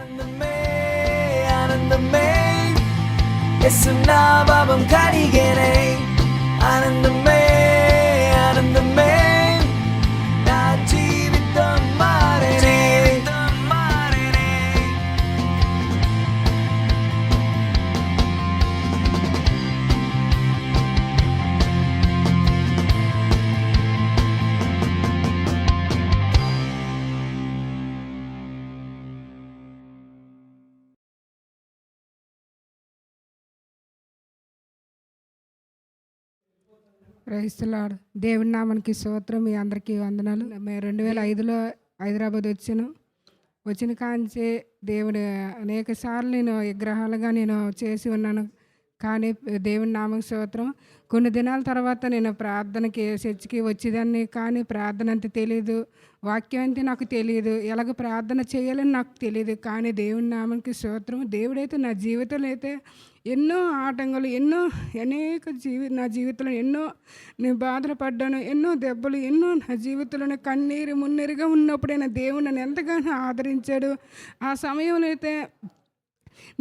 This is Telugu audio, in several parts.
ఆనందమే ఆనందమే యేసు నామం కలిగేనే ఆనందమే ఆనందమే నా జీవితం మారేనే ప్రైజ్ ది లార్డ్. దేవుని నామానికి స్తోత్రం. మీ అందరికీ వందనాలు. మేము 2005లో హైదరాబాద్ వచ్చిన కాంచి దేవుడు అనేక సార్లు నేను విగ్రహాలుగా నేను చేసి ఉన్నాను. కానీ దేవుని నామకి స్తోత్రం. కొన్ని దినాల తర్వాత నేను ప్రార్థనకి చర్చికి వచ్చేదాన్ని, కానీ ప్రార్థన అంటే తెలియదు, వాక్యం అంటే నాకు తెలియదు, ఎలాగ ప్రార్థన చేయాలని నాకు తెలియదు. కానీ దేవుని నామానికి స్తోత్రం. దేవుడైతే నా జీవితంలో అయితే ఎన్నో ఆటంకాలు, నా జీవితంలో ఎన్నో నేను బాధలు పడ్డాను, ఎన్నో దెబ్బలు, ఎన్నో నా జీవితంలో కన్నీరు మున్నీరుగా ఉన్నప్పుడైనా దేవుడు నన్ను ఎంతగానో ఆదరించాడు. ఆ సమయంలో అయితే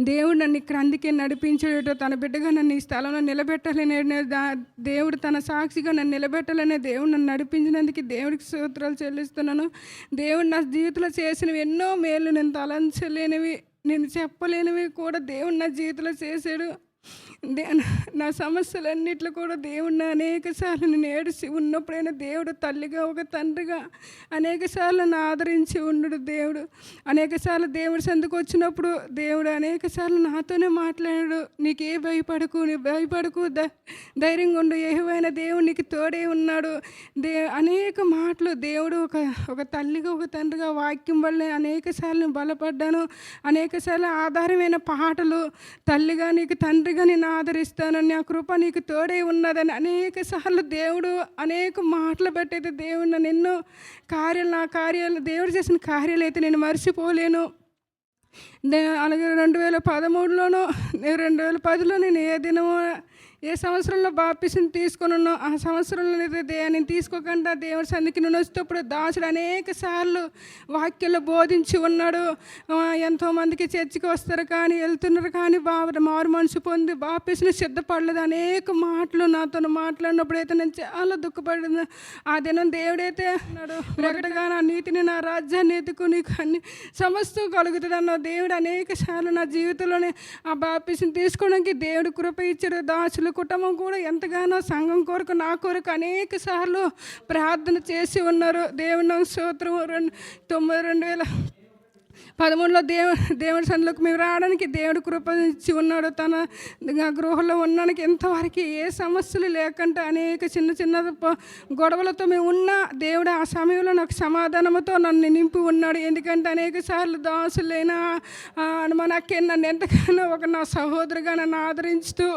దేవుడు నన్ను ఇక్కడ అందుకే నడిపించాడు. తన బిడ్డగా నన్ను ఈ స్థలంలో నిలబెట్టాలనే దేవుడు తన సాక్షిగా నన్ను నిలబెట్టాలనే దేవుడు నన్ను నడిపించినందుకు దేవుడికి స్తోత్రాలు చెల్లిస్తున్నాను. దేవుడు నా జీవితంలో చేసినవి ఎన్నో మేలు, నేను తలంచలేనివి, నేను చెప్పలేనివి కూడా దేవుడు నా జీవితంలో చేశాడు. నా సమస్యలన్నిట్లో కూడా దేవుడు నా అనేక సార్లు నేను ఏడిసి ఉన్నప్పుడైనా దేవుడు తల్లిగా ఒక తండ్రిగా అనేక సార్లు నన్ను ఆదరించి ఉండడు. దేవుడు అనేక సార్లు దేవుడి సందుకు వచ్చినప్పుడు దేవుడు అనేక సార్లు నాతోనే మాట్లాడాడు. నీకే భయపడకు, నీ భయపడకు, ధైర్యంగా ఉండు, ఏవైనా దేవుడు నీకు తోడే ఉన్నాడు. అనేక మాటలు దేవుడు ఒక తల్లిగా ఒక తండ్రిగా వాక్యం వల్లే అనేక సార్లు బలపడ్డాను. అనేక సార్లు ఆధారమైన పాటలు, తల్లిగా నీకు తండ్రిగా నేను ఆదరిస్తానని, ఆ కృప నీకు తోడే ఉన్నదని అనేక సార్లు దేవుడు అనేక మాటలు బట్టయితే దేవుడు నన్ను ఎన్నో నా కార్యాలు దేవుడు చేసిన కార్యాలు అయితే నేను మర్చిపోలేను. అలాగే 2013లోనో 2010లో నేను ఏ సంవత్సరంలో బాప్టిజం తీసుకున్నానో ఆ సంవత్సరంలో నేను తీసుకోకుండా దేవుడి సన్నిధికి నేను వచ్చేటప్పుడు దాసుడు అనేక సార్లు వాక్యాలు బోధించి ఉన్నాడు. ఎంతోమందికి చర్చికి వస్తారు కానీ వెళ్తున్నారు కానీ మారు మనసు పొంది బాప్టిజం సిద్ధపడలేదు. అనేక మాటలు నాతో మాట్లాడినప్పుడు అయితే నేను చాలా దుఃఖపడింది. ఆ దినం దేవుడైతే అన్నాడు, ప్రకటగా నా నీతిని నా రాజ్యాన్ని ఎత్తుకు నీకు అన్ని సమస్తం కలుగుతుంది అన్న దేవుడు అనేక సార్లు నా జీవితంలోనే ఆ బాప్టిజం తీసుకోవడానికి దేవుడు కృప ఇచ్చాడు. దాసులు కుటుంబం కూడా ఎంతగానో సంఘం కొరకు నా కొరకు అనేక సార్లు ప్రార్థన చేసి ఉన్నారు. దేవుని స్తోత్రం. 2013లో దేవుడి సన్నిధిలోకి మేము రావడానికి దేవుడు కృప ఇచ్చి ఉన్నాడు. తన గృహంలో ఉండడానికి ఎంతవరకు ఏ సమస్యలు లేకుండా అనేక చిన్న గొడవలతో మేము ఉన్నా దేవుడు ఆ సమయంలో నాకు సమాధానంతో నన్ను నింపి ఉన్నాడు. ఎందుకంటే అనేక సార్లు దాసులైనా మన అక్క నన్ను ఎంతగానో నా సహోదరుగా నన్ను ఆదరించుతూ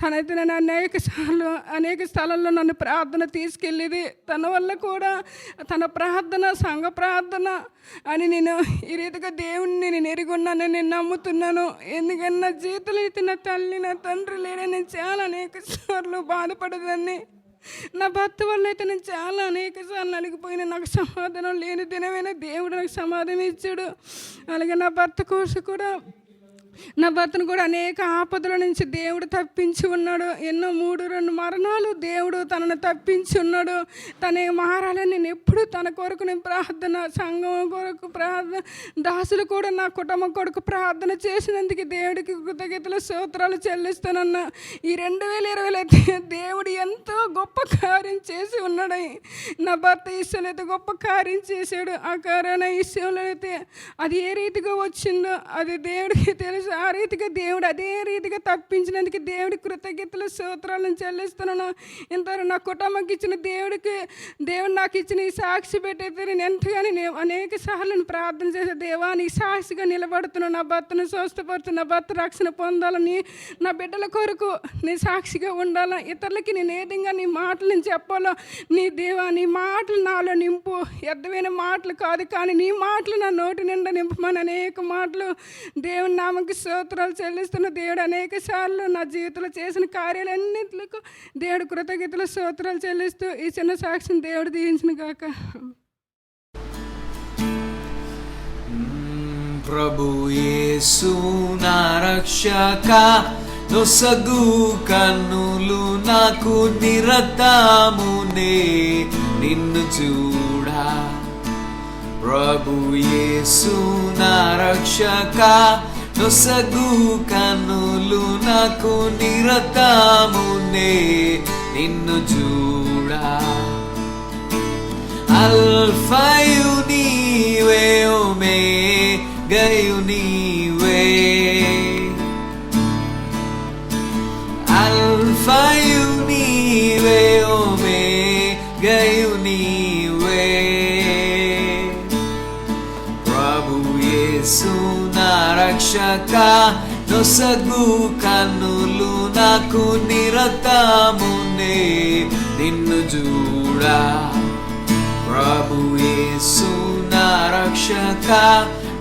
తనైతే నేను అనేక స్థలాల్లో నన్ను ప్రార్థన తీసుకెళ్ళేది. తన వల్ల కూడా తన ప్రార్థన సంఘ ప్రార్థన అని నేను ఈ రీతిగా దేవుణ్ణి నేను ఎరుగున్నానని నేను నమ్ముతున్నాను. ఎందుకంటే నా జీవితంలో అయితే నా తల్లి నా తండ్రి లేడని నేను చాలా అనేక సార్లు బాధపడదాన్ని. నా భర్త వల్ల అయితే నేను చాలా అనేక సార్లు అలిగిపోయినా నాకు సమాధానం లేని దినమైనా దేవుడు నాకు సమాధానం ఇచ్చాడు. అలాగే నా భర్తను కూడా అనేక ఆపదల నుంచి దేవుడు తప్పించి ఉన్నాడు. ఎన్నో 3-2 మరణాలు దేవుడు తనను తప్పించి ఉన్నాడు. తనే మారాలని నేను ఎప్పుడు తన కొరకు నేను ప్రార్థన, సంఘం కొరకు ప్రార్థన, దాసులు కూడా నా కుటుంబం కొరకు ప్రార్థన చేసినందుకు దేవుడికి కృతజ్ఞతలు స్తోత్రాలు చెల్లిస్తానన్నా. ఈ 2020లో దేవుడు ఎంతో గొప్ప కార్యం చేసి ఉన్నాడు. నా భర్త విషయంలో అయితే గొప్ప కార్యం చేశాడు. ఆ కరోనా విషయంలో అయితే అది ఏ రీతిగా వచ్చిందో అది దేవుడికి తెలుసు. ఆ రీతిగా దేవుడు అదే రీతిగా తప్పించినందుకు దేవుడి కృతజ్ఞతలు స్తోత్రాలను చెల్లిస్తున్నాను. ఇంతవరకు నా కుటుంబంకి ఇచ్చిన దేవుడు నాకు ఇచ్చిన ఈ సాక్షి పెట్టయితే నేను ఎంతగానో అనేక సార్లు ప్రార్థన చేసే, దేవా నీ సాక్షిగా నిలబడుతున్నాను, నా భర్తను స్వస్థపడుతున్నా, నా భర్త రక్షణ పొందాలని, నా బిడ్డల కొరకు నీ సాక్షిగా ఉండాలా, ఇతరులకి నేను ఏ విధంగా నీ మాటలు నేను చెప్పాలో, నీ దేవా నీ మాటలు నాలో నింపు, వ్యర్థమైన మాటలు కాదు కానీ నీ మాటలు నా నోటి నిండా నింపమని అనేక మాటలు దేవుని నామకి స్తోత్రాలు చెల్లిస్తున్న దేవుడు అనేక సార్లు నా జీవితంలో చేసిన కార్యాలన్నింటికి దేవుడు కృతజ్ఞతలు స్తోత్రాలు చెల్లిస్తూ ఈ చిన్న సాక్షిని దేవుడు దీవించిన గాక. ప్రభు యేసు నా రక్షక, నొసగు కన్నులు నాకు నిరతమునే నిన్ను చూడా. ప్రభు యేసు నా రక్షక, నొసగు కన్నులు నాకు నిరతమునే నిన్ను చూడా. అల్ఫాయు నీవే, ఒమేగాయు నీవే. అల్ఫాయు నీవే, ఒమేగాయు నీవే. ప్రభు యేసు నా రక్షక, నొసగు కన్నులు నాకు నిరతమునే నిన్ను చూడా. ప్రభు యేసు నా రక్షక,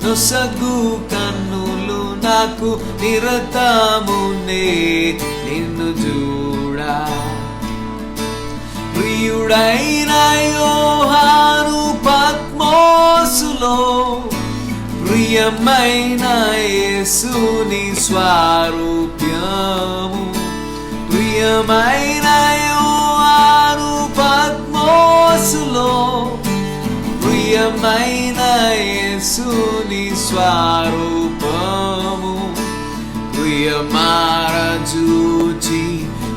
నొసగు కన్నులు నాకు నిరతమునే నిన్ను చూడా. ప్రియుడైన యోహాను పద్మోసులో, ప్రియమైన యేసుని స్వరూప్యము. ప్రియమైన యోహాను పద్మోసులో, ప్రియమైన యేసుని స్వరూపము. ప్రియమార చూచి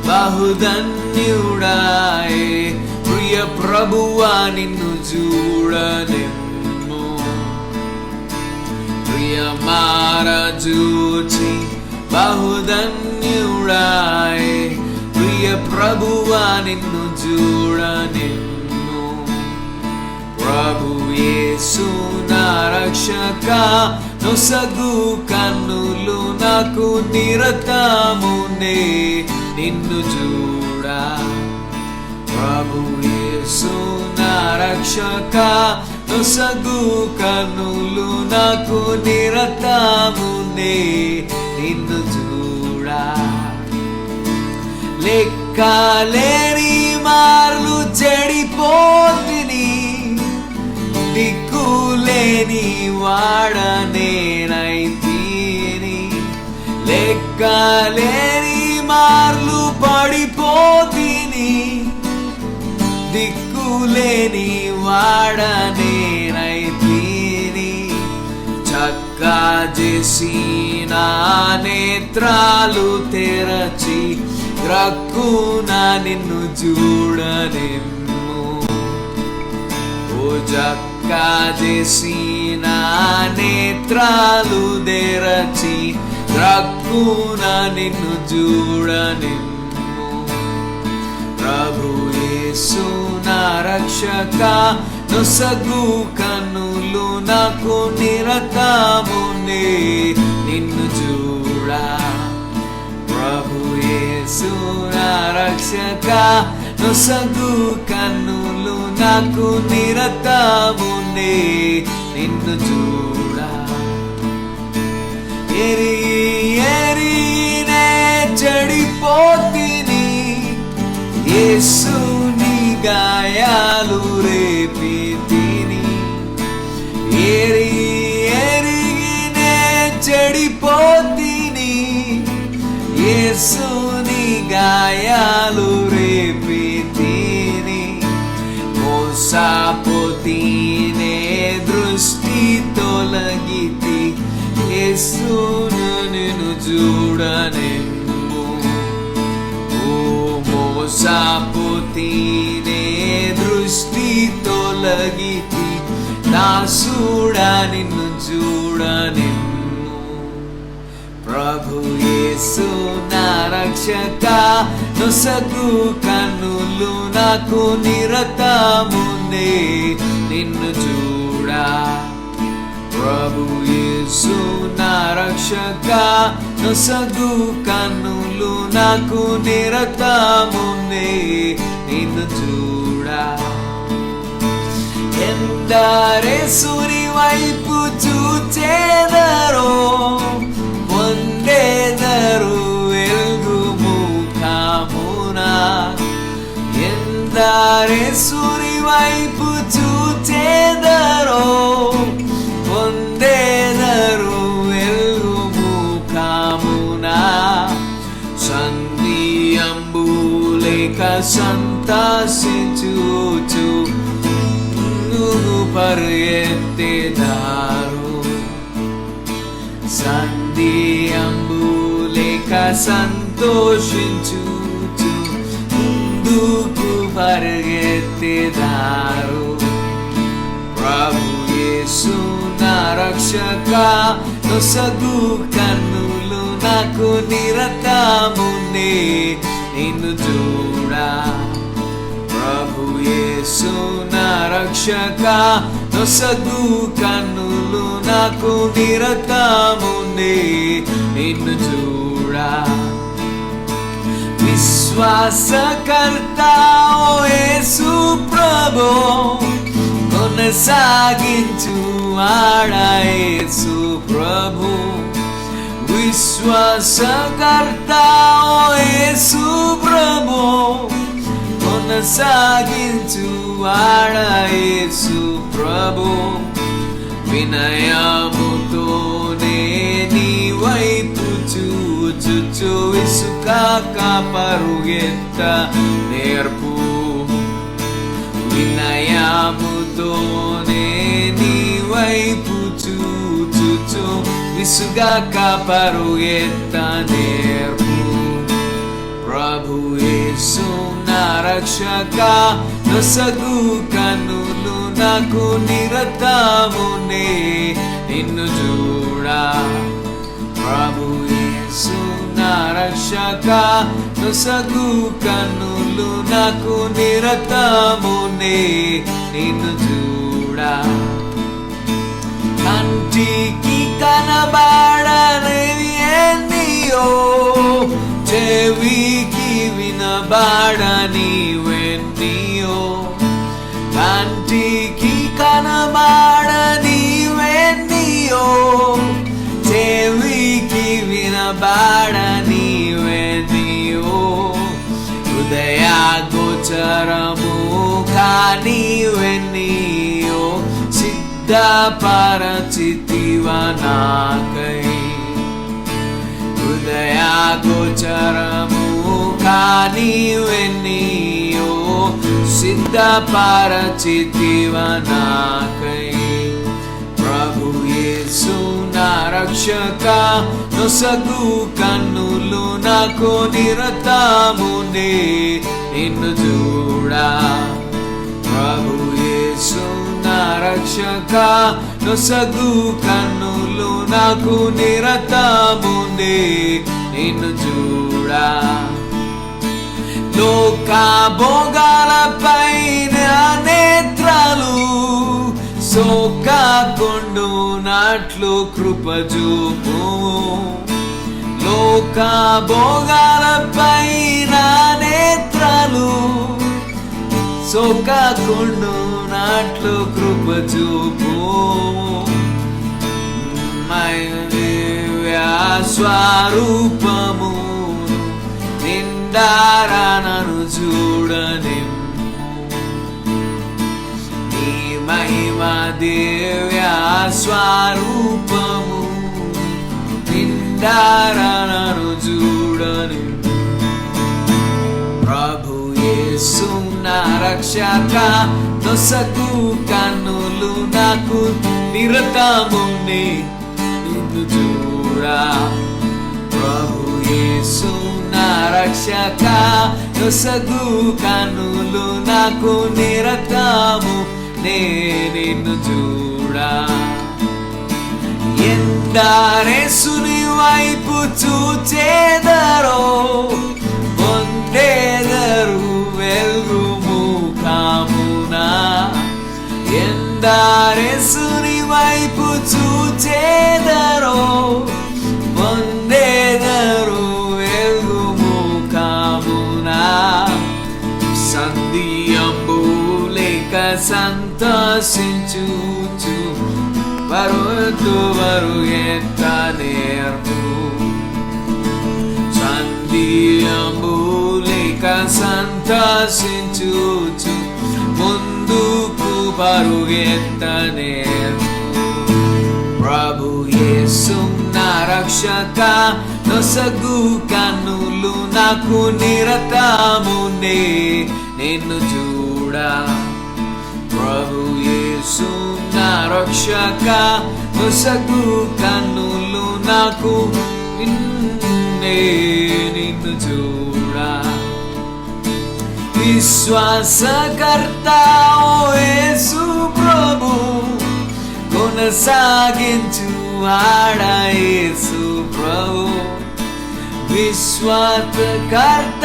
బహుధన్యుడాయే, ప్రియ ప్రభువా నిన్ను చూడనెమ్ము. ప్రియమార చూచి బహుధన్యుడాయే, ప్రియ ప్రభువా నిన్ను చూడనెమ్ము. ప్రభు యేసు నా రక్షక, నొసగు కన్నులు నాకు నిరతమునే నిన్ను చూడా. ప్రభు యేసు నా రక్షక, నొసగు కన్నులు నాకు నిరతమునే నిన్ను చూడా. లెక్కలేని మార్లు చెడిపోతిని, దిక్కులేని వాడనేనైతిని. లెక్కలేని మార్లు పడిపోతిని, దిక్కులేని వాడనేనైతిని. చక్కా చేసి నా నేత్రాలు తెరచి, గ్రక్కున నిన్ను చూడనెమ్ము. ఓ చక్కా చేసి నా నేత్రాలు తెరచి, గ్రక్కున నిన్ను చూడనెమ్ము. ప్రభు యేసు నా రక్షక, నొసగు కన్నులు నాకు నిరతమునే నిన్ను చూడా. ప్రభు యేసు నా రక్షక, నొసగు కన్నులు నాకు నిరతమునే నిన్ను చూడా. ఎరినే చెడిపోతిని, యేసుని గాయాలు రేపితిని. ఎరిగినే చెడిపోతిని, యేసుని గాయాలు రేపితిని. మోసపోతినే దృష్టి తొలగితి, యేసును నిన్ను చూడనెమ్ము. ఓ మోసపోతినే దృష్టి తొలగితి, దాసుడా నిన్ను చూడనెమ్ము. ప్రభు యేసు నా రక్షక, నొసగు కన్నులు నాకు నిరతమునే నిన్ను చూడా. ప్రభు యేసు నా రక్షక, నొసగు కన్నులు నాకు నిరతమునే నిన్ను చూడా. ఎందరేసుని వైపు చూచేదరో, పొందేదరు వెలుగు ముఖమున. ఎందరేసుని వైపు చూచేదరో, పొందేదరు సంతసించుచు ముందుకు పరుగెత్తెదారు. సంధియంబు లేక సంతోషించుచు ముందుకు పరుగెత్తెదారు. ప్రభు యేసు నా రక్షక, నొసగు కన్నులు నాకు నిరతమునే నిన్ను చూడా. ప్రభు యేసు నా రక్షక, నొసగు కన్నులు నాకు నిరతమునే నిన్ను చూడా. విశ్వాసకర్త ఓ యేసు ప్రభో, కొనసాగించు ఆడా యేసు ప్రభు. విశ్వాసకర్త ఓ యేసు ప్రభు, కొనసాగించు ఆడా యేసు ప్రభు. వినయముతోనే నీ వైపు చూచుచు విసుకాక పరుగెత్త నేర్పు. వినయముతోనే నీ వైపు చూచుచు విసుగాక పరుగెత్త నేర్పు. ప్రభు యేసు నా రక్షక, నొసగు కన్నులు నాకు నిరతమునే నిన్ను చూడా. ప్రభు యేసు నా రక్షక, నొసగు కన్నులు నాకు నిరతమునే నిన్ను చూడా. కంటికి కనబడనివి ఎన్నియో, చెవికి వినబడనివెన్నియో. కంటికి కనబడనివెన్నియో, చెవికి వినబడనివెన్నియో. హృదయగోచరము కానివెన్నియో, సిద్ధపరచితివ నాకై. హృదయగోచరము కానివెన్నియో, సిద్ధపరచితివ నాకై. ప్రభు యేసు నా రక్షక, నొసగు కన్నులు నాకు నిరతమునే నిన్ను చూడా. ప్రభు యేసు నా రక్షక, నొసగు కన్నులు నాకు నిరతమునే నిన్ను చూడా. లోక భోగాలపైన నేత్రాలు సోకకుండునట్లు కృప చూపు. లోక భోగాలపైన నేత్రాలు సోకకుండునట్లు కృప చూపు. స్వరూపము నిండారానను చూడనిమ్ము. నీ మహిమ దివ్య స్వరూపము నిండారానను చూడనిమ్ము. ప్రభు యేసు నా రక్షక, నొసగు కన్నులు నాకు నిరతమునే నిన్ను చూడా. ప్రభు యేసు నా రక్షక, నొసగు కన్నులు నాకు నిరతమునే నిన్ను చూడా. ఎందరేసుని వైపు చూచేదరో, పొందేదరు వెలుగు ముఖమునా. ఎందరేసుని వైపు చూచేదరో, పొందేదరు వెలుగు ముఖమునా. సంధియంబు లేక సంతసించుచు పరుగెత్త నేర్పు. సంధియంబు లేక సంతసించుచు ముందుకు పరుగెత్త నేర్పు. ప్రభు యేసు నా రక్షక, నొసగు కన్నులు నాకు నిరతమునే నిన్ను చూడా. ప్రభు యేసు నా రక్షక, నొసగు కన్నులు నాకు నిన్ను చూడా. విశ్వాసకర్త ఓ యేసు ప్రభు, కొనసాగించు ఆడ యేసు ప్రభు. విశ్వాసకర్త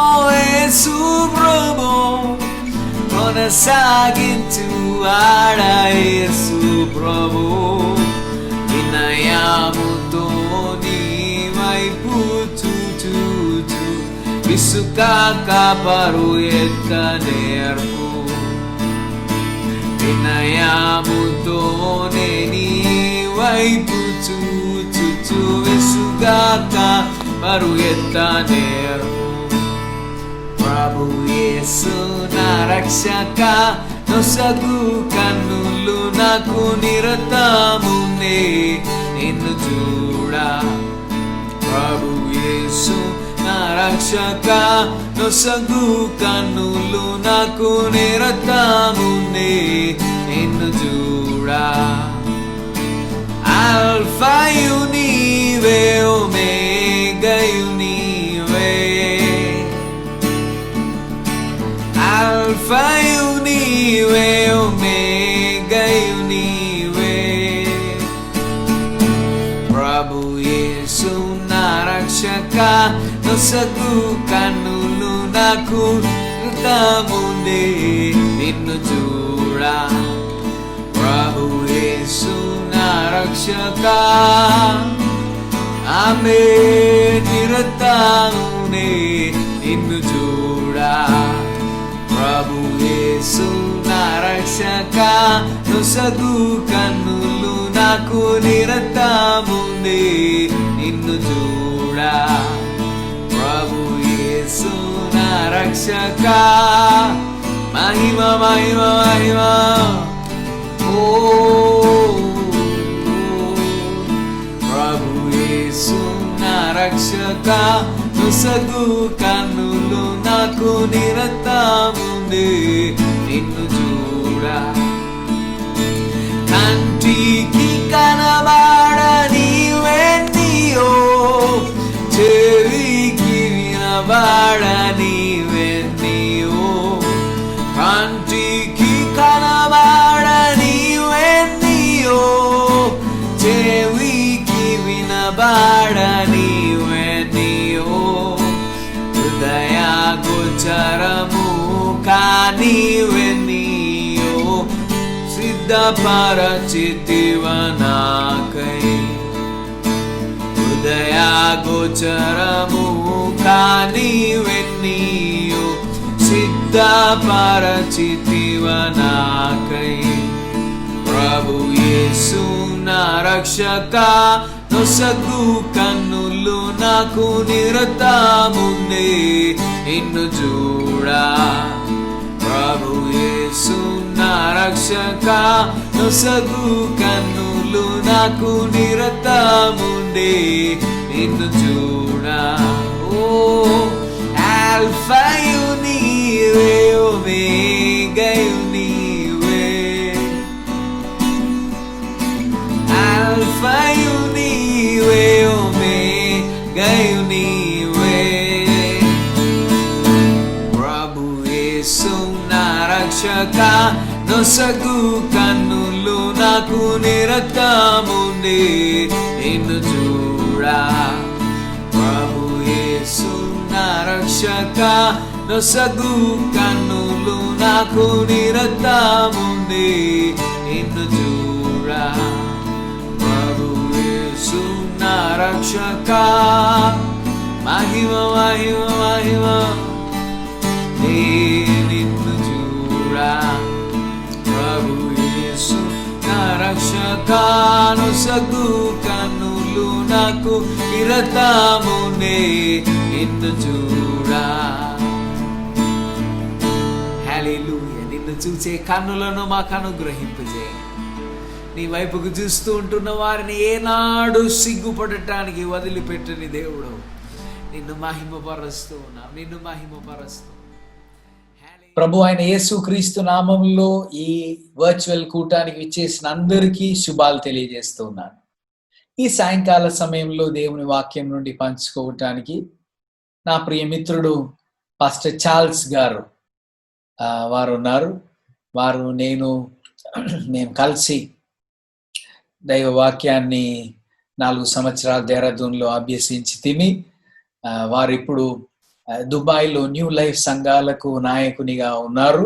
ఓ యేసు ప్రభు, కొనసాగించు ఆడ యేసు ప్రభు. వినయముతో నీ వైపు చూచు, విసుకాక పరుగెత్త నేర్పు. వినయముతోనే నీ వైపు చూచు, విసుగాక పరుగెత్త నేర్పు. ప్రభు యేసు నా రక్షక, నొసగు కన్నులు నాకు నిరతమునే నిన్ను చూడా. ప్రభు యేసు నా రక్షక, నొసగు కన్నులు నాకు నిరతమునే నిన్ను చూడా. ఆల్ఫాయు నీవే, ఒమేగాయు నీవే. ఆల్ఫాయు నీవే, ఒమేగాయు నీవే. ప్రభు యేసు నా రక్షక, నొసగు కన్నులు నాకు నిరతమునే నిన్ను చూడా. ప్రభు యేసు నా రక్షక, ఆమె నిరతమునే నిన్ను చూడా. ప్రభు యేసు నా రక్షక, నొసగు కన్నులు నాకు నిరతమునే నిన్ను చూడా. ప్రభు యేసు నా రక్షక, మహిమ మహిమ మహిమ. ఓ ప్రభు యేసు నా రక్షక, నొసగు కన్నులు నాకు నిరతమునే నిన్ను చూడా. కంటికి కనబడనివెన్నియో, చెవికి వినబడనివెన్నియో. కంటికి కనబడనివెన్నియో, చెవికి వినబడనివెన్నియో. హృదయ గోచరము కానివెన్నియో, సిద్ధపరచితివ నాకై. హృదయ గోచరము కానివెన్నియో, సిద్ధపరచితివ నాకై. ప్రభు యేసు నా రక్షక, నొసగు కన్నులు నాకు నిరతమునే నిన్ను చూడా. ప్రభు యేసు నా రక్షక, నొసగు కన్నులు నాకు నిరతమునే నిన్ను చూడా. ఓ ఆల్ఫాయు నీవే, ఒమేగాయు నీవే. ఆల్ఫాయు నీవే, ఒమేగాయు నీవే. ప్రభు యేసు నా రక్షక, నొసగు కన్నులు నాకు నిరతమునే నిన్ను చూడా. ప్రభు యేసు నా రక్షక, నొసగు కన్నులు నాకు నిరతమునే నిన్ను చూడా. ప్రభు యేసు నా రక్షక, మహిమ మహిమ మహిమ. నిన్ను చూడా. ప్రభు యేసు నా రక్షక, నొసగు కన్నులు నాకు నిరతమునే నిన్ను చూడా. హల్లెలూయా. నిన్ను చూచే కన్నులను మాకు అనుగ్రహింపజేయ. నీ వైపుకు చూస్తూ ఉంటున్న వారిని ఏనాడు సిగ్గుపడటానికి వదిలిపెట్టని దేవుడు. నిన్ను మహిమపరుస్తూ ఉన్నాం, నిన్ను మహిమపరుస్తూ. ప్రభు అయిన యేసుక్రీస్తు నామంలో ఈ వర్చువల్ కూటానికి విచ్చేసిన అందరికీ శుభాలు తెలియజేస్తూ ఉన్నాను. ఈ సాయంకాల సమయంలో దేవుని వాక్యం నుండి పంచుకోవటానికి నా ప్రియ మిత్రుడు పాస్టర్ చార్ల్స్ గారు వారు ఉన్నారు. వారు నేను కలిసి దైవ వాక్యాన్ని 4 సంవత్సరాల దేహరాదూన్లో అభ్యసించి తిని వారు ఇప్పుడు దుబాయ్లో న్యూ లైఫ్ సంఘాలకు నాయకునిగా ఉన్నారు.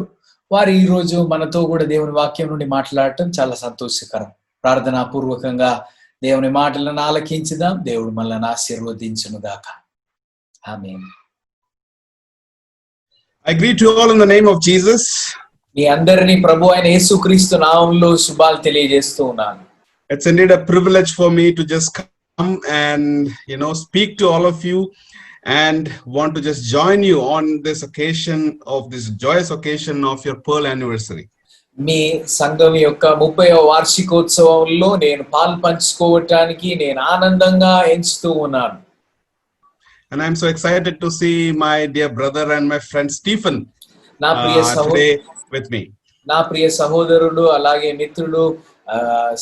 వారు ఈరోజు మనతో కూడా దేవుని వాక్యం నుండి మాట్లాడటం చాలా సంతోషకరం. ప్రార్థనాపూర్వకంగా దేవుని మాటలను ఆలకించుదాం. దేవుడు మనల్ని ఆశీర్వదించును గాక. ఆమేన్. I greet you all in the name of Jesus. మీ అందరినీ ప్రభు అయిన యేసుక్రీస్తు నామములో శుభాలు తెలియజేస్తూ ఉన్నాను. It's indeed a privilege for me to just come and speak to all of you and want to just join you on this occasion of this joyous occasion of your Pearl anniversary. మీ సంఘం యొక్క 30వ వార్షికోత్సవంలో నేను పాలు పంచుకోవటానికి నేను ఆనందంగా ఎంచుతూ ఉన్నాను. And I'm so excited to see my dear brother and my friend Stephen today with me. నా ప్రియ సహోదరుడు అలాగే మిత్రుడు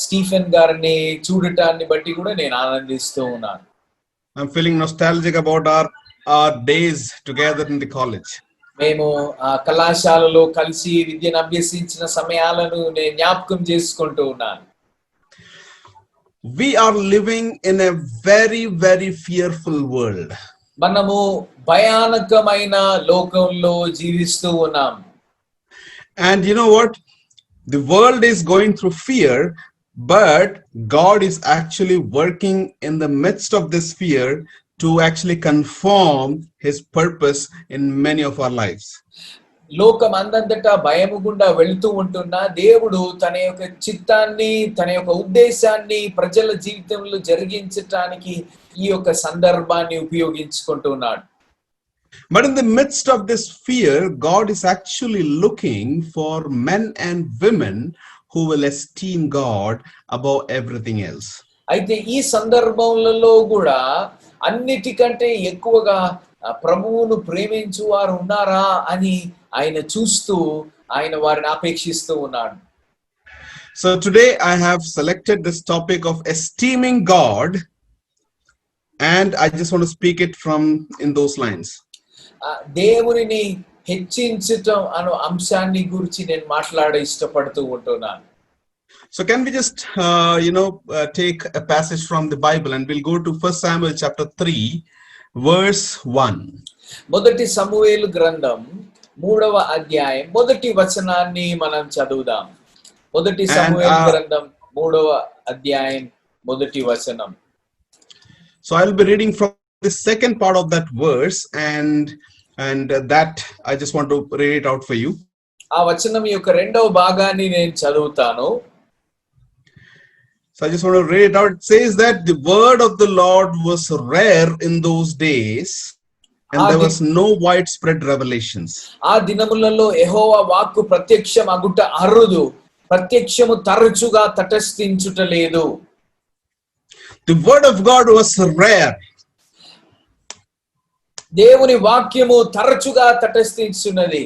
స్టీఫెన్ గారిని చూడటాన్ని బట్టి కూడా నేను ఆనందిస్తూ ఉన్నాను. I'm feeling nostalgic about our days together in the college. మేము కళాశాలలో కలిసి విద్యను అభ్యసించిన సమయాలను నేను జ్ఞాపకం చేసుకుంటూ ఉన్నాను. We are living in a very, very fearful world. మనము భయానకమైన లోకంలో జీవిస్తూ ఉన్నాం. And you know what? The world is going through fear, but God is actually working in the midst of this fear to actually conform his purpose in many of our lives. లోకం అందంతటా భయము గుండా వెళుతూ ఉంటున్నా దేవుడు తన యొక్క చిత్తాన్ని తన యొక్క ఉద్దేశాన్ని ప్రజల జీవితంలో జరిగించటానికి ఈ యొక్క సందర్భాన్ని ఉపయోగించుకుంటున్నాడు. But in the midst of this fear, God is actually looking for men and women who will esteem God above everything else. అయితే ఈ సందర్భంలో కూడా అన్నిటికంటే ఎక్కువగా ప్రభువును ప్రేమించు వారు ఉన్నారా అని ఆయన చూస్తూ ఆయన వారిని అపేక్షిస్తూ ఉన్నాడు. So today I have selected this topic of esteeming God, and I just want to speak it from in those lines. దేవునిని హెచ్చించటం అను అంశాన్ని గురించి నేను మాట్లాడ ఇష్టపడుతూ ఉంటున్నాను. So can we just take a passage from the Bible, and we'll go to 1 Samuel chapter 3 verse 1. మొదటి సమూయేలు గ్రంథం 3వ అధ్యాయం మొదటి వచనాన్ని మనం చదువుదాం. మొదటి సమూయేలు గ్రంథం 3వ అధ్యాయం మొదటి వచనం. So I'll be reading from the second part of that verse, and that I just want to read it out for you. ఆ వచనం యొక్క రెండవ భాగాన్ని నేను చదువుతాను. So I just want to read it out. It says that the word of the Lord was rare in those days, and there was no widespread revelations. ఆ దినములలో యెహోవా వాక్కు ప్రత్యక్షం అగుట అరుదు, ప్రత్యక్షము తరచుగా తటస్థించుట లేదు. The word of God was rare. దేవుని వాక్యము తరచుగా తటస్థించున్నది.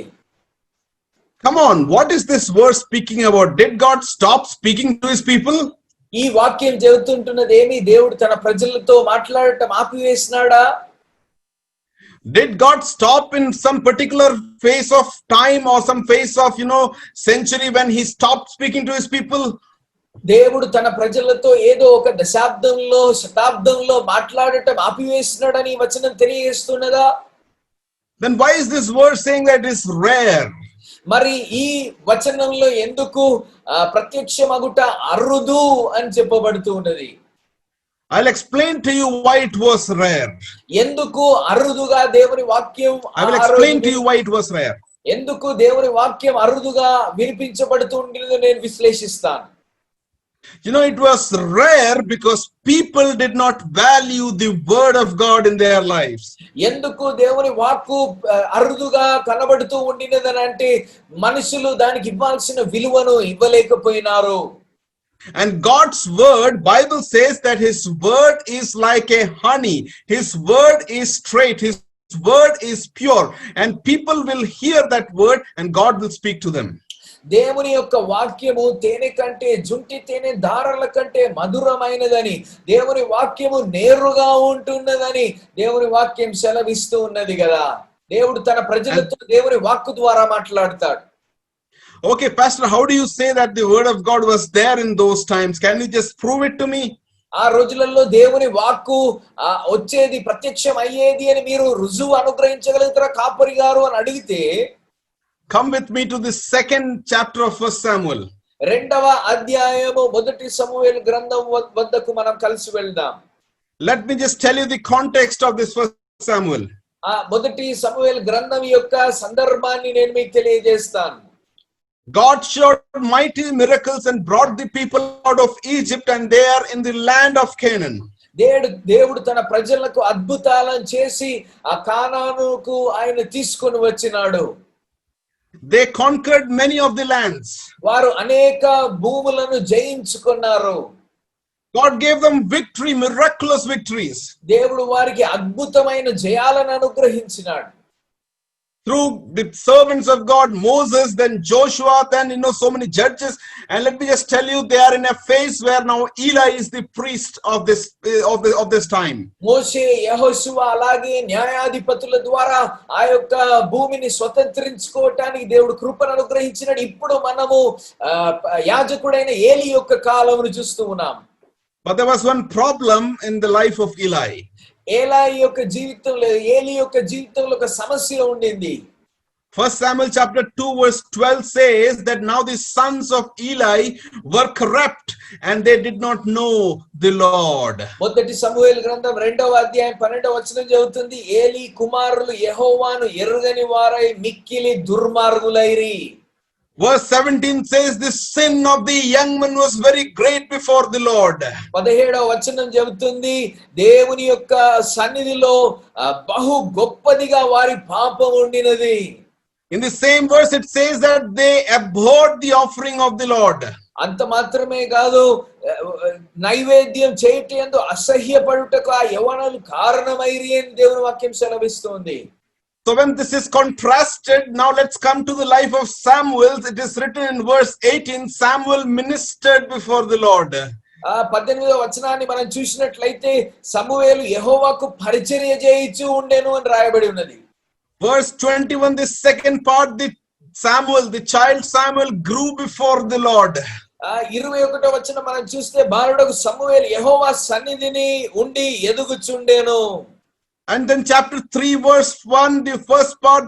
Come on, what is this verse speaking about? Did God stop speaking to his people? ఈ వాక్యం చెబుతుంటున్నది ఏమి? దేవుడు తన ప్రజలతో మాట్లాడటం ఆపివేసినాడా? Did God stop in some particular phase of time or some phase of century when he stopped speaking to his people? దేవుడు తన ప్రజలతో ఏదో ఒక దశాబ్దంలో శతాబ్దంలో మాట్లాడటం ఆపివేసినాడని వచనం తెలియజేస్తున్నదా? Then why is this verse saying that it is rare? మరి ఈ వచనంలో ఎందుకు ప్రత్యక్షమగుట అరుదు అని చెప్పబడుతూ ఉన్నది? I'll explain to you why it was rare. ఎందుకు అరుదుగా దేవుని వాక్యం I will explain to you why it was rare. ఎందుకు దేవుని వాక్యం అరుదుగా వినిపించబడుతూ ఉంటుందో నేను విశ్లేషిస్తాను. It was rare because people did not value the word of God in their lives. ఎందుకు దేవుని వాక్కు అరుదుగా కనబడుతూ ఉండినదనంటే మనుషులు దానికి ఇవ్వాల్సిన విలువను ఇవ్వలేకపోయినారు. And God's word, Bible says that his word is like a honey. His word is straight. His word is pure. And people will hear that word and God will speak to them. దేవుని యొక్క వాక్యము తేనె కంటే జుంటి తేనె దారల కంటే మధురమైనదని, దేవుని వాక్యము నేరుగా ఉంటున్నదని దేవుని వాక్యం సెలవిస్తూ ఉన్నది కదా. దేవుడు తన ప్రజలతో దేవుని వాక్కు ద్వారా మాట్లాడతాడు. Okay, Pastor, how do you say that the word of God was there in those times? Can you just prove it to me? ఆ రోజులలో దేవుని వాక్కు వచ్చేది, ప్రత్యక్షం అయ్యేది అని మీరు రుజువు అనుగ్రహించగలుగుతారా కాపరి గారు అని అడిగితే, come with me to the second chapter of 1 Samuel. రెండవ అధ్యాయము మొదటి సమూయేలు గ్రంథం వద్దకు మనం కలిసి వెళ్దాం. Let me just tell you the context of this 1 Samuel. మొదటి సమూయేలు గ్రంథం యొక్క సందర్భాన్ని నేను మీకు తెలియజేస్తాను. God showed mighty miracles and brought the people out of Egypt, and they are in the land of Canaan. దేవుడు తన ప్రజలకు అద్భుతాలను చేసి ఆ కానానుకు ఆయన తీసుకొని వచ్చినాడు. They conquered many of the lands. వారు అనేక భూములను జయించుకున్నారు. God gave them victory, miraculous victories. దేవుడు వారికి అద్భుతమైన జయాలను అనుగ్రహించినాడు. Through the servants of God, Moses, then Joshua, then so many judges. And let me just tell you, they are in a phase where now Eli is the priest of this time. మోషే, యెహోషువ అలాగే న్యాయాధిపతుల ద్వారా ఆ యొక్క భూమిని స్వతంత్రించుకోవటానికి దేవుడు కృపను అనుగ్రహించినాడు. ఇప్పుడు మనము యాజకుడైన ఏలి యొక్క కాలమును చూస్తూ ఉన్నాం. But there was one problem in the life of Eli. ఏలి యొక్క జీవితంలో ఒక సమస్య ఉండింది. 1 Samuel chapter 2 verse 12 says that now the sons of Eli were corrupt and they did not know the Lord. మొదటి సమూయేలు గ్రంథం 2వ అధ్యాయం 12వ వచనం చెబుతుంది, ఏలి కుమారులు యెహోవాను ఎరుగని వారై మిక్కిలి దుర్మార్గులైరి. Verse 17 says the sin of the young man was very great before the Lord. 17వ వచనం చెబుతుంది, దేవుని యొక్క సన్నిధిలో బహు గొప్పదిగా వారి పాపం ఉండినది. In the same verse it says that they abhorred the offering of the Lord. అంత మాత్రమే కాదు, నైవేద్యం చేయటందు అసహ్యపడుటకు ఆ యవ్వనులు కారణమైరి అని దేవుని వాక్యం సెలవిస్తుంది. So when this is contrasted, now let's come to the life of Samuel. It is written in verse 18, Samuel ministered before the Lord. 18వ వచనాన్ని మనం చూసినట్లయితే సమూయేలు యెహోవాకు పరిచర్య చేయించు ఉండెను అని రాయబడి ఉన్నది. Verse 21, the second part, the child Samuel grew before the Lord. 21వ వచనం మనం చూస్తే బాలుడకు సమూయేలు యెహోవా సన్నిధిని ఉండి ఎదుగుచుండెను. And then chapter 3 verse 1, the first part,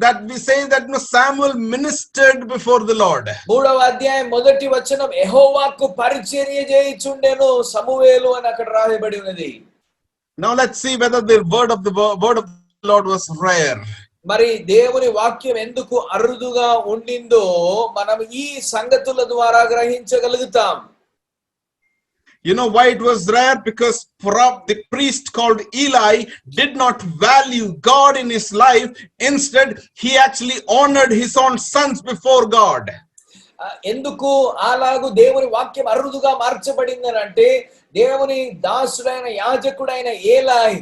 that we say that Samuel ministered before the Lord. 3వ అధ్యాయం మొదటి వచనం యెహోవాకు పరిచర్య చేయుచుండెను సమూయేలు అని అక్కడ రాయబడి ఉన్నది. Now let's see whether the word of the Lord was rare. మరి దేవుని వాక్యం ఎందుకు అరుదుగా ఉండిందో మనం ఈ సంగతుల ద్వారా గ్రహించగలుగుతాం. You know why it was rare? Because the priest called Eli did not value God in his life. Instead, he actually honored his own sons before God. ఎందుకు అలాగు దేవుని వాక్యం అరుదుగా మార్చబడిందని అంటే, దేవుని దాసుడైన యాజకుడైన ఏలాయ్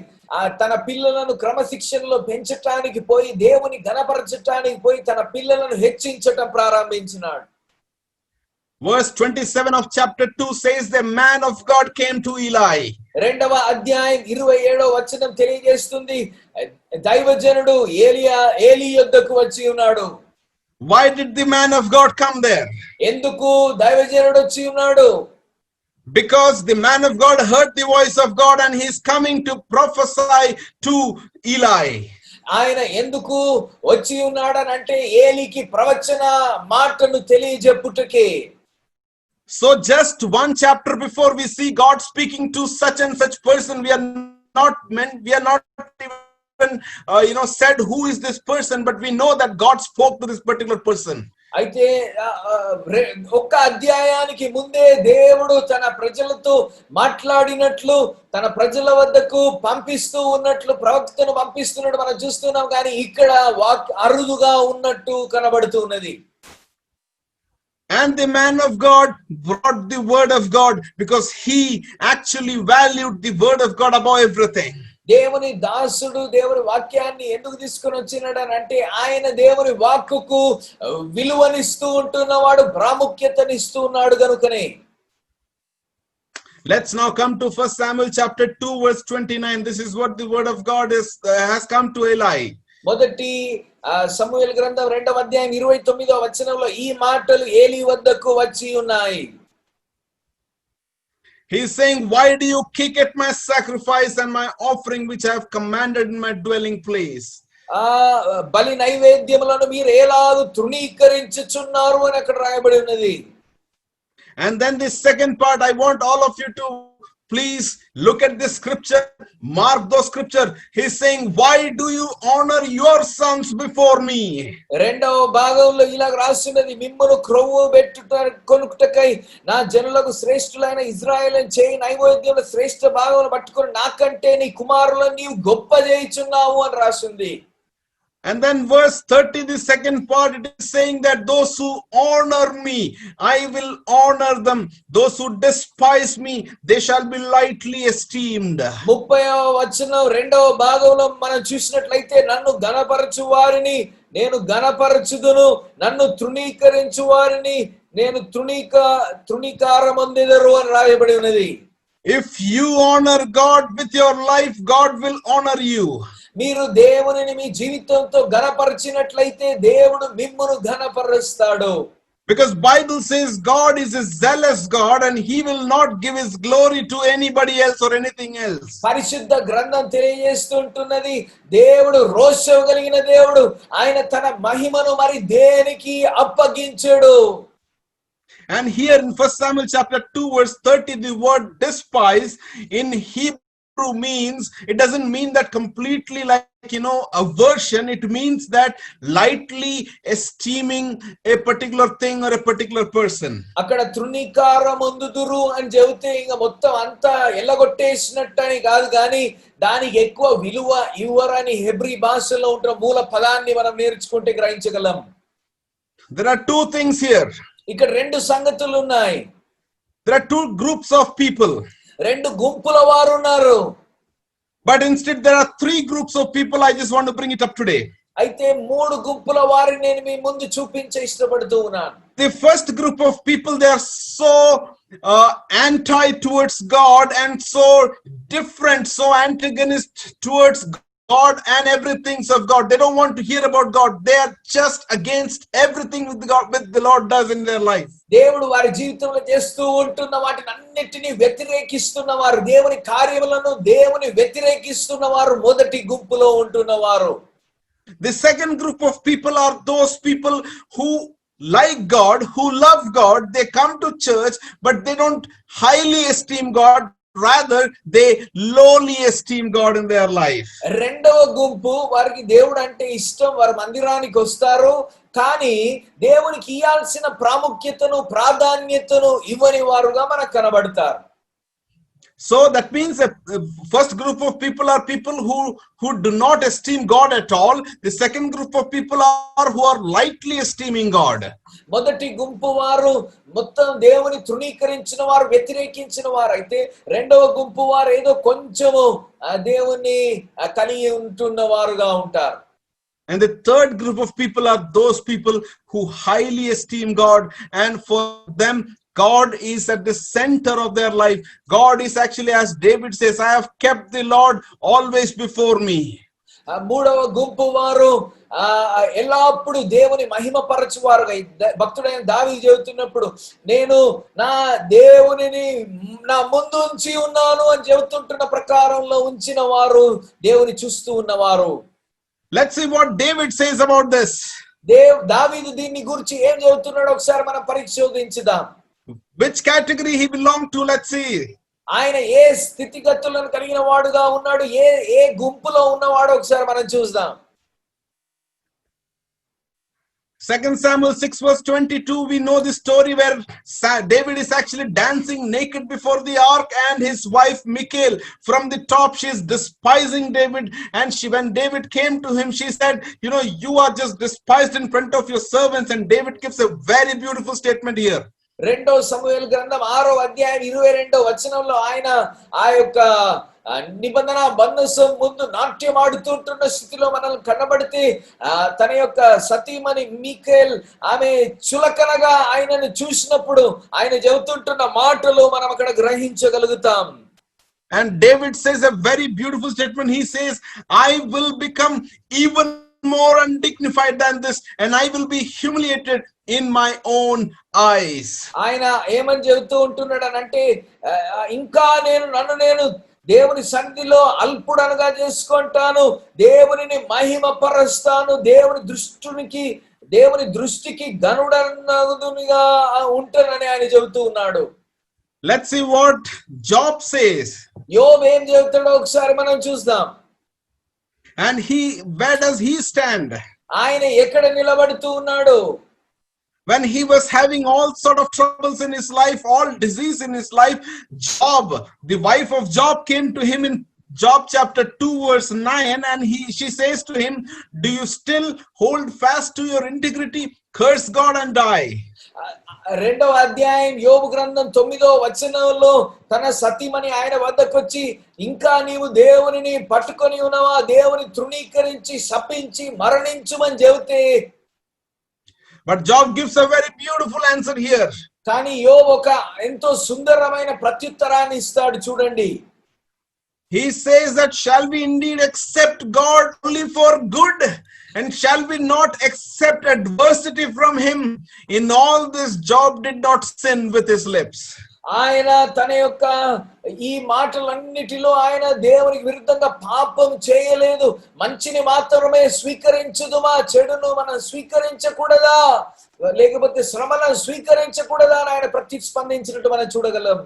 తన పిల్లలను క్రమశిక్షణలో పెంచటానికి పోయి, దేవుని ఘనపరచటానికి పోయి తన పిల్లలను హెచ్చించటం ప్రారంభించినాడు. Verse 27 of chapter 2 says the man of God came to Eli. 2వ అధ్యాయం 27వ వచనం తెలియజేస్తుంది, దైవజనుడు ఏలి యొద్దకు వచ్చి ఉన్నాడు. Why did the man of God come there? ఎందుకు దైవజనుడు వచ్చి ఉన్నాడు? Because the man of God heard the voice of God and he is coming to prophesy to Eli. ఆయన ఎందుకు వచ్చి ఉన్నాడనంటే ఏలికి ప్రవచన మాటను తెలియజెప్పుటకే. So just one chapter before we see God speaking to such and such person, we are not even said who is this person, but we know that God spoke to this particular person. అయితే ఒక్క అధ్యాయానికి ముందే దేవుడు తన ప్రజలతో మాట్లాడినట్లు, తన ప్రజల వద్దకు పంపిస్తూ ఉన్నట్లు ప్రవక్తను పంపిస్తున్నట్టు మనం చూస్తున్నాం. కానీ ఇక్కడ అరుదుగా ఉన్నట్టు కనబడుతూ ఉన్నది. And the man of God brought the word of God because he actually valued the word of God above everything. దేవుని దాసుడు దేవుని వాక్యాన్ని ఎందుకు తీసుకొని వచ్చినాడు అని అంటే ఆయన దేవుని వాక్కుకు విలువనిస్తూ ఉంటున్నవాడు, ప్రాముఖ్యతనిస్తూ ఉన్నాడు కనుకనే. Let's now come to 1 Samuel chapter 2 verse 29. This is what the word of God has come to Eli. మొదటి సమూయేలు గ్రంథం 2వ అధ్యాయం 29వ వచనంలో ఈ మాటలు ఏలీ వద్దకు వచ్చి ఉన్నాయి. He is saying, why do you kick at my sacrifice and my offering which I have commanded in my dwelling place? బలి నైవేద్యములను మీరు ఎలాగూ తృణీకరించుచున్నారు అని అక్కడ రాయబడి ఉన్నది. And then the second part, I want all of you to please look at this scripture, mark those scripture. He's saying, why do you honor your sons before me? రెండవ భాగంలో ఇలా రాస్తున్నది, మిమ్మును క్రొవ్వు కొనుటకై నా జనులకు శ్రేష్ఠులైన ఇజ్రాయేలు చేయి నైవేద్యముల శ్రేష్ఠ భాగమును పట్టుకొని నాకంటే నీ కుమారులను నీవు గొప్ప చేయుచున్నావు అని రాస్తుంది. And then verse 30, the second part, it is saying that those who honor me, I will honor them. Those who despise me, they shall be lightly esteemed. 30వ వచనం రెండవ భాగంలో మనం చూసినట్లయితే, నన్ను ఘనపరచు వారిని నేను ఘనపరచుదును, నన్ను తృణీకరించు వారిని నేను తృణీకారమొందెదరు అని రాయబడి ఉన్నది. If you honor God with your life, God will honor you. మీరు దేవునిని మీ జీవితంతో ఘనపరిచినట్లయితే దేవుడు మిమ్మును ఘనపరుస్తాడు. Because Bible says God is a zealous God and he will not give his glory to anybody else or anything else. పరిశుద్ధ గ్రంథం తెలియజేస్తుంటున్నది, దేవుడు రోషం కలిగిన దేవుడు, ఆయన తన మహిమను మరి దేనికి అప్పగించడు. And here in 1 Samuel chapter 2 verse 30, the word despise in Hebrew means, it doesn't mean that completely like aversion. It means that lightly esteeming a particular thing or a particular person. అక్కడ తృణీకారమొందుదురు అని చెబితే ఇంకా మొత్తం అంతా ఎల్లగొట్టేసినట్టని కాదు, కానీ దానికి ఎక్కువ విలువ ఇవ్వరని హెబ్రీ భాషలో ఉంటున్న మూల పదాన్ని మనం నేర్చుకుంటే గ్రహించగలం. There are two things here. ఇక్కడ రెండు సంగతులు ఉన్నాయి. There are two groups of people. రెండు గుంపుల వారు ఉన్నారు. But instead there are three groups of people. I just want to bring it up today. అయితే మూడు గుంపుల వారిని నేను మీ ముందు చూపించే ఇష్టపడుతూ ఉన్నాను. The first group of people, they are so anti towards God and so different, so antagonist towards God and everything of God. They don't want to hear about God. They are just against everything with the Lord does in their life. దేవుడు వారి జీవితంలో చేస్తూ ఉంటున్న వాటిని అన్నిటినీ వ్యతిరేకిస్తున్న వారు, దేవుని కార్యములను దేవుని వ్యతిరేకిస్తున్న వారు మొదటి గుంపులో ఉంటున్నవారు. The second group of people are those people who like God, who love God. They come to church, but they don't highly esteem God. Rather, they lowly esteem God in their life. రెండవ గుంపు, వారికి దేవుడు అంటే ఇష్టం, వారు మందిరానికి వస్తారు, కానీ దేవునికి ఇవ్వాల్సిన ప్రాముఖ్యతను ప్రాధాన్యతను ఇవ్వని వారుగా మనకు కనబడతారు. So that means that the first group of people are people who do not esteem God at all. The second group of people are who are lightly esteeming God. మొదటి గుంపు వారు మొత్తం దేవుని తృణీకరించిన వారు, వ్యతిరేకించిన వారు అయితే, రెండవ గుంపు వారు ఏదో కొంచెము దేవుని కలిగి ఉంటున్న వారుగా ఉంటారు. And the third group of people are those people who highly esteem God, and for them God is at the center of their life. God is actually, as David says, I have kept the Lord always before me. మూడవ గుంపు వారు ఎల్లప్పుడూ దేవుని మహిమపరచువారుగా, భక్తుడైన దావీదు చెబుతున్నప్పుడు నేను నా దేవునిని నా ముందు ఉంచి ఉన్నాను అని చెబుతుంటున్న ప్రకారంలో ఉంచిన వారు, దేవుని చూస్తూ ఉన్నవారు. Let's see what David says about this. దావీదు దీన్ని గురించి ఏం చెబుతున్నాడో ఒకసారి మనం పరిశోధించుదాం. Which category he belonged to? Let's see. ఆయన ఏ స్థితిగతులను కలిగిన వాడుగా ఉన్నాడు, ఏ గుంపులో ఉన్నవాడో ఒకసారి మనం చూద్దాం. 2 Samuel 6 verse 22, we know the story where David is actually dancing naked before the ark, and his wife Michal from the top, she is despising David, and when David came to him, she said, you are just despised in front of your servants. And David gives a very beautiful statement here. రెండో సమూయేలు గ్రంథం 6వ అధ్యాయం 22వ వచనంలో ఆయన ఆ యొక్క నిబంధన మందసం ముందు నాట్యం ఆడుతుంటున్న స్థితిలో మనల్ని కనబడితే తన యొక్క సతీమణి మీకేల్ ఆమె చులకనగా ఆయనను చూసినప్పుడు ఆయన చెబుతుంటున్న మాటలు మనం అక్కడ గ్రహించగలుగుతాం. And David says a very beautiful statement. He says, I will become even more undignified than this, and I will be humiliated in my own eyes. ఆయన ఏమని చెబుతూ ఉంటున్నాడు అంటే ఇంకా నన్ను నేను దేవుని సన్నిధిలో అల్పుడనుగా చేసుకుంటాను, దేవునిని మహిమపరుస్తాను, దేవుని దృష్టికి గనుడనుగా ఉంటానని ఆయన చెబుతూ ఉన్నాడు. Let's see what Job says. యోబు ఏం చెబుతాడో ఒకసారి మనం చూద్దాం. And where does he stand? ఆయన ఎక్కడ నిలబడుతూ ఉన్నాడు? When he was having all sort of troubles in his life, all disease in his life, Job, the wife of Job, came to him in Job chapter 2 verse 9, and she says to him, do you still hold fast to your integrity? Curse God and die. రెండవ అధ్యాయం యోబు గ్రంథం 9వ వచనంలో తన సతీమణి ఆయన వద్దకు వచ్చి, ఇంకా నీవు దేవునిని పట్టుకొని ఉన్నావా, దేవుని తృణీకరించి శపించి మరణించుమని చెబితే, but Job gives a very beautiful answer here. కానీ యోబు ఒక ఎంతో సుందరమైన ప్రత్యుత్తరాన్ని ఇస్తాడు చూడండి. He says that shall we indeed accept God only for good, and shall we not accept adversity from him? In all this Job did not sin with his lips. ఆయన తన యొక్క ఈ మాటలన్నిటిలో ఆయన దేవునికి విరుద్ధంగా పాపం చేయలేదు. మంచిని మాత్రమే స్వీకరించుదుమా, చెడును మనం స్వీకరించకూడదా, లేకపోతే శ్రమలను స్వీకరించకూడదా అని ఆయన ప్రతిస్పందించినట్టు మనం చూడగలం.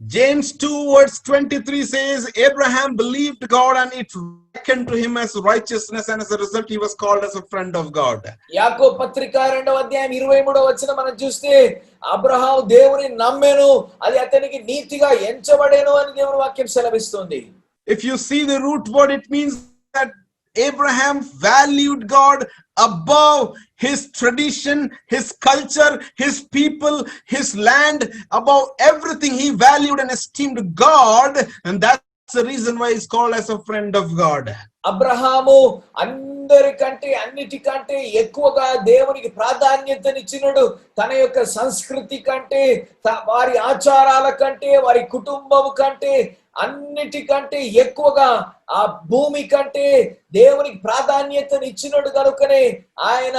James 2 verse 23 says, Abraham believed God and it reckoned to him as righteousness, and as a result he was called as a friend of God. యాకోబు పత్రిక 2వ అధ్యాయం 23వ వచనం మనం చూస్తే, అబ్రహాము దేవుని నమ్మెను, అది అతనికి నీతిగా ఎంచబడెను అని దేవుని వాక్యం సెలవిస్తుంది. If you see the root word, it means that Abraham valued God above his tradition, his culture, his people, his land, above everything. He valued and esteemed God, and that's the reason why he's called as a friend of God. Abraham అందరికంటే అన్నిటికంటే ఎక్కువగా దేవునికి ప్రాధాన్యతనిచ్చినడు. తన యొక్క సంస్కృతి కంటే, వారి ఆచారాల కంటే, వారి కుటుంబం కంటే, అన్నిటికంటే ఎక్కువగా ఆ భూమి కంటే దేవునికి ప్రాధాన్యతను ఇచ్చినడు కనుకనే ఆయన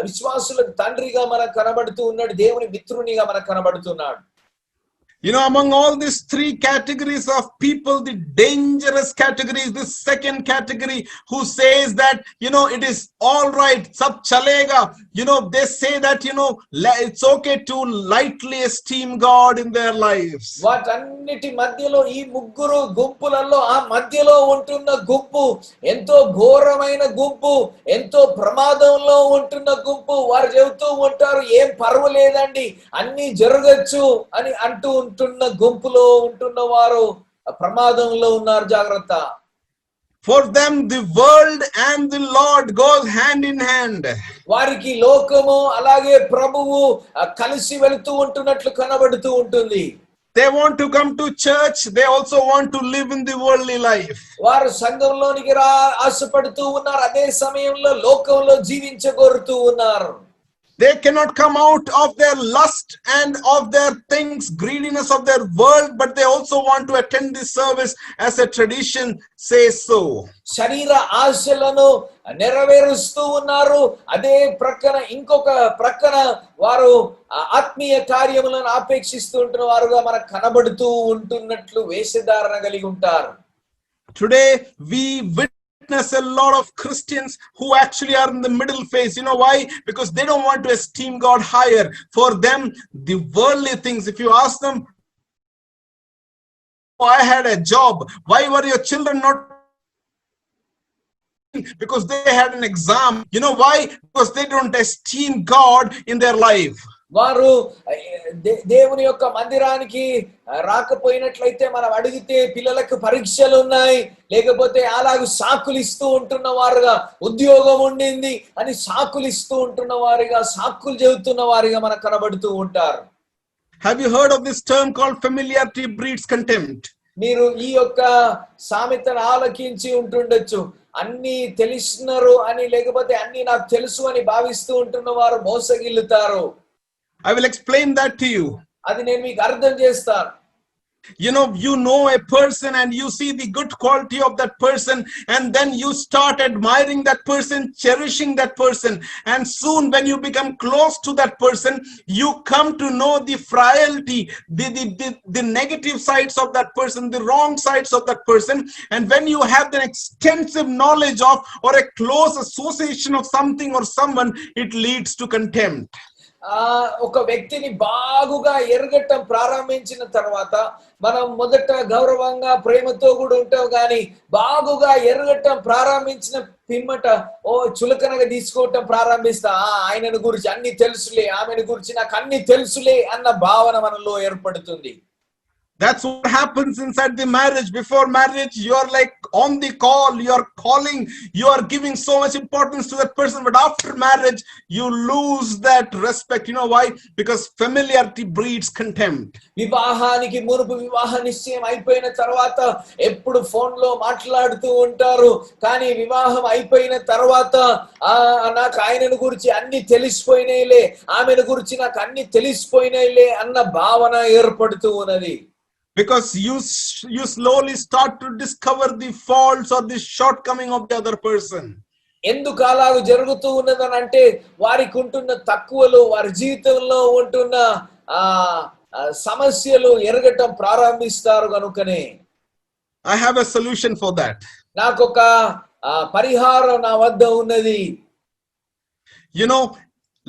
విశ్వాసులకు తండ్రిగా మనకు కనబడుతూ ఉన్నాడు, దేవుని మిత్రునిగా మనకు కనబడుతున్నాడు. Among all these three categories of people, the dangerous category is this second category, who says that, it is all right, sab chalega. They say that, it's okay to lightly esteem God in their lives. వాటన్నిటి మధ్యలో ఈ ముగ్గురు గుంపులలో ఆ మధ్యలో ఉంటున్న గుంపు ఎంతో ఘోరమైన గుంపు, ఎంతో ప్రమాదంలో ఉంటున్న గుంపు. వారు చెబుతూ ఉంటారు, ఏం పర్వాలేదండి, అన్ని జరగచ్చు అని అంటూ ఉంటున్న గుంపులో ఉంటున్న వారు ప్రమాదంలో ఉన్నారు, జాగ్రత్త. For them the world and the Lord goes hand in hand. వారికి లోకము అలాగే ప్రభువు కలిసి వెళుతూ ఉంటున్నట్లు కనబడుతూ ఉంటుంది. They want to come to church, they also want to live in the worldly life. వారు సంఘంలోనికి ఆశపడుతూ ఉన్నారు, అదే సమయంలో లోకంలో జీవించగోరుతూ ఉన్నారు. They cannot come out of their lust and of their things, greediness of their world, but they also want to attend this service as a tradition says so. శరీర ఆశలను నెరవేరుస్తూ ఉన్నారు, అదే ప్రక్కన ఇంకొక ప్రక్కన వారు ఆత్మీయ కార్యములను ఆపేక్షిస్తూ ఉంటున్న వారుగా మనకు కనబడుతూ ఉంటున్నట్లు వేషధారణ కలిగి ఉంటారు. Today we witness a lot of Christians who actually are in the middle phase. You know why? Because they don't want to esteem God higher. For them, the worldly things, if you ask them, I had a job, why were your children not because they had an exam. You know why? Because they don't esteem God in their life. వారు దేవుని యొక్క మందిరానికి రాకపోయినట్లయితే మనం అడిగితే పిల్లలకు పరీక్షలు ఉన్నాయి, లేకపోతే అలాగూ సాకులు ఇస్తూ ఉంటున్న వారుగా, ఉద్యోగం ఉండింది అని సాకులు ఇస్తూ ఉంటున్న వారిగా, సాకులు చెబుతున్న వారిగా మనకు కనబడుతూ ఉంటారు. Have you heard of this term called familiarity breeds contempt? మీరు ఈ యొక్క సామెతను ఆలకించి ఉంటుండొచ్చు. అన్ని తెలిసినారు అని, లేకపోతే అన్ని నాకు తెలుసు అని భావిస్తూ ఉంటున్న వారు మోసగిల్లుతారు. I will explain that to you. అది నేను మీకు అర్థం చేస్తాను. You know a person and you see the good quality of that person, and then you start admiring that person, cherishing that person, and soon when you become close to that person, you come to know the frailty, the negative sides of that person, the wrong sides of that person. And when you have the extensive knowledge of or a close association of something or someone, it leads to contempt. ఒక వ్యక్తిని బాగుగా ఎరగటం ప్రారంభించిన తర్వాత మనం మొదట గౌరవంగా ప్రేమతో కూడా ఉంటాం, కానీ బాగుగా ఎరగటం ప్రారంభించిన పిమ్మట చులకనగా తీసుకోవటం ప్రారంభిస్తా. ఆయనను గురించి అన్ని తెలుసులే, ఆమెను గురించి నాకు అన్ని తెలుసులే అన్న భావన మనలో ఏర్పడుతుంది. That's what happens inside the marriage. Before marriage, you're like on the call, you're calling, you are giving so much importance to that person. But after marriage, you lose that respect. You know why? Because familiarity breeds contempt. వివాహానికి మునుపు వివాహ నిశ్చయం అయిపోయిన తర్వాత ఎప్పుడు ఫోన్ లో మాట్లాడుతూ ఉంటారు, కానీ వివాహం అయిపోయిన తర్వాత నాకు ఆయనను గురించి అన్ని తెలిసిపోయినాయిలే, ఆమెను గురించి నాకు అన్ని తెలిసిపోయినాయిలే అన్న భావన ఏర్పడుతూ ఉన్నది. Because you slowly start to discover the faults or the shortcoming of the other person. ఎందుకు అలాగ జరుగుతూ ఉన్నదని అంటే వారికి ఉంటున్న తక్కువలు, వారి జీవితంలో ఉంటున్న సమస్యలు ఎరగటం ప్రారంభిస్తారు కనుకనే. I have a solution for that. నాకొక పరిహారం నా వద్ద ఉన్నది.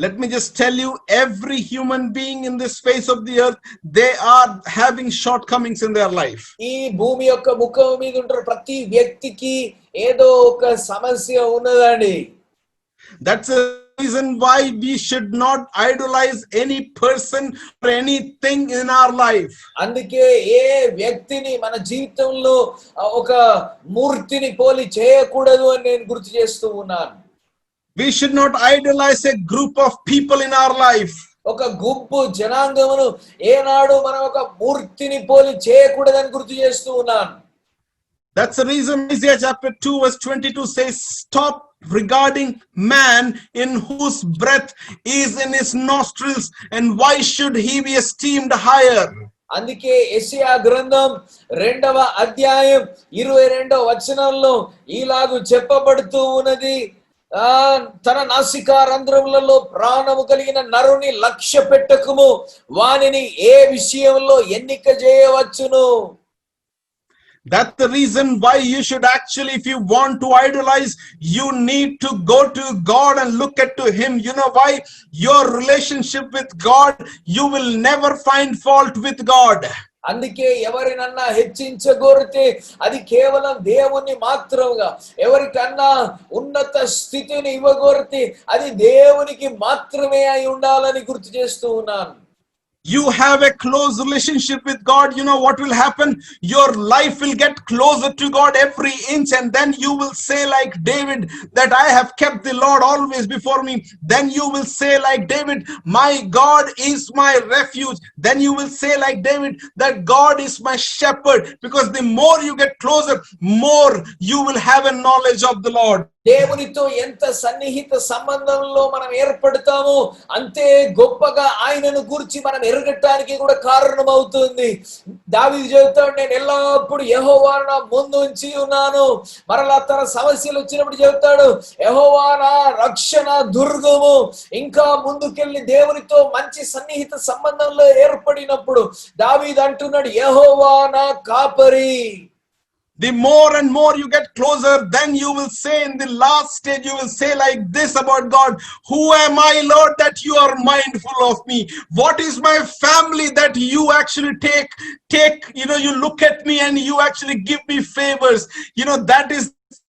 Let me just tell you, every human being in this face of the earth, they are having shortcomings in their life. ఈ భూమి యొక్క ముఖం మీద ఉంటున్న ప్రతి వ్యక్తికి ఏదో ఒక సమస్య ఉన్నదండి. That's the reason why we should not idolize any person or anything in our life. అందుకే ఏ వ్యక్తిని మన జీవితంలో ఒక మూర్తిని పోలి చేయకూడదు అని నేను గుర్తు చేస్తూ ఉన్నాను. We should not idolize a group of people in our life. ఒక గుంపు జనాంగమును ఏనాడు మనం ఒక మూర్తిని పోలి చేయకూడదని గుర్తు చేస్తూ ఉన్నాను. That's the reason Isaiah chapter 2 verse 22 says, stop regarding man in whose breath is in his nostrils, and why should he be esteemed higher? అందుకే యెషయా గ్రంథం 2వ అధ్యాయం 22వ వచనంలో ఇలాగు చెప్పబడుతూ ఉన్నది, తన నాసికా రంధ్రములలో ప్రాణము కలిగిన నరుని లక్ష్య పెట్టకుము, వానిని ఏ విషయంలో ఎన్నిక చేయవచ్చును. That's the reason why you should actually, if you want to idolize, you need to go to God and look at to him. You know why? Your relationship with God, you will never find fault with God. అందుకే ఎవరినన్నా హెచ్చించగోరితే అది కేవలం దేవుని మాత్రముగా, ఎవరికన్నా ఉన్నత స్థితిని ఇవ్వగోరితే అది దేవునికి మాత్రమే అయి ఉండాలని గుర్తు చేస్తూ ఉన్నాను. You have a close relationship with God, you know what will happen? Your life will get closer to God every inch, and then you will say like David that I have kept the Lord always before me. Then you will say like David, my God is my refuge. Then you will say like David that God is my shepherd, because the more you get closer, more you will have a knowledge of the Lord. దేవునితో ఎంత సన్నిహిత సంబంధంలో మనం ఏర్పడతామో అంతే గొప్పగా ఆయనను గురించి మనం ఎరగటానికి కూడా కారణమవుతుంది. దావీదు చెబుతాడు, నేను ఎల్లప్పుడూ యెహోవాను నా ముందు ఉంచి ఉన్నాను. మరలా తన సమస్యలు వచ్చినప్పుడు చెబుతాడు, యెహోవా నా రక్షణ దుర్గము. ఇంకా ముందుకెళ్ళి దేవునితో మంచి సన్నిహిత సంబంధంలో ఏర్పడినప్పుడు దావీదు అంటున్నాడు, యెహోవా నా కాపరి. The more and more you get closer, then you will say in the last stage, you will say like this about God, who am I, Lord, that you are mindful of me? What is my family that you actually take, you look at me and you actually give me favors. That is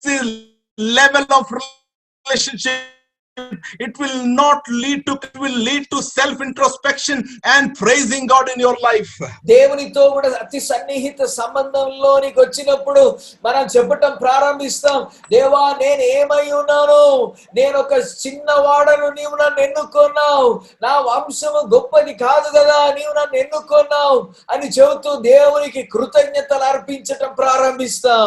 the level of relationship, it will lead to self introspection and praising God in your life. దేవునితో కూడా అతి సన్నిహిత సంబంధంలోనికి వచ్చినప్పుడు మనం చెప్పటం ప్రారంభిస్తాం, దేవా నేను ఏమై ఉన్నాను, నేను ఒక చిన్నవాడను, నీవు నన్ను ఎన్నుకున్నావు, నా వంశము గొప్పది కాదు కదా, నీవు నన్ను ఎన్నుకున్నావు అని చెబుతూ దేవునికి కృతజ్ఞతలు అర్పించటం ప్రారంభిస్తాం.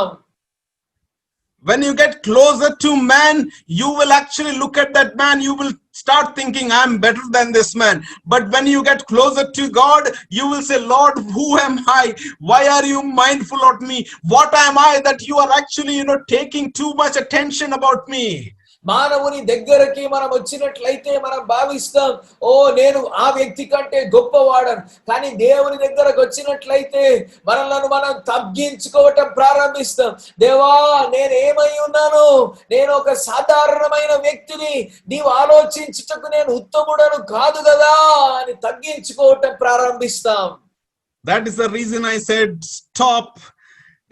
When you get closer to man, you will actually look at that man, you will start thinking, I'm better than this man. But when you get closer to God, you will say, Lord, who am I? Why are you mindful of me? What am I that you are actually, taking too much attention about me? మానవుని దగ్గరకి మనం వచ్చినట్లయితే మనం భావిస్తాం, ఓ నేను ఆ వ్యక్తి కంటే గొప్పవాడను. కానీ దేవుని దగ్గరకు వచ్చినట్లయితే మనలను మనం తగ్గించుకోవటం ప్రారంభిస్తాం. దేవా నేను ఏమై ఉన్నాను, నేను ఒక సాధారణమైన వ్యక్తిని, నీవు ఆలోచించుటకు నేను ఉత్తముడను కాదు కదా అని తగ్గించుకోవటం ప్రారంభిస్తాం. That is the reason I said stop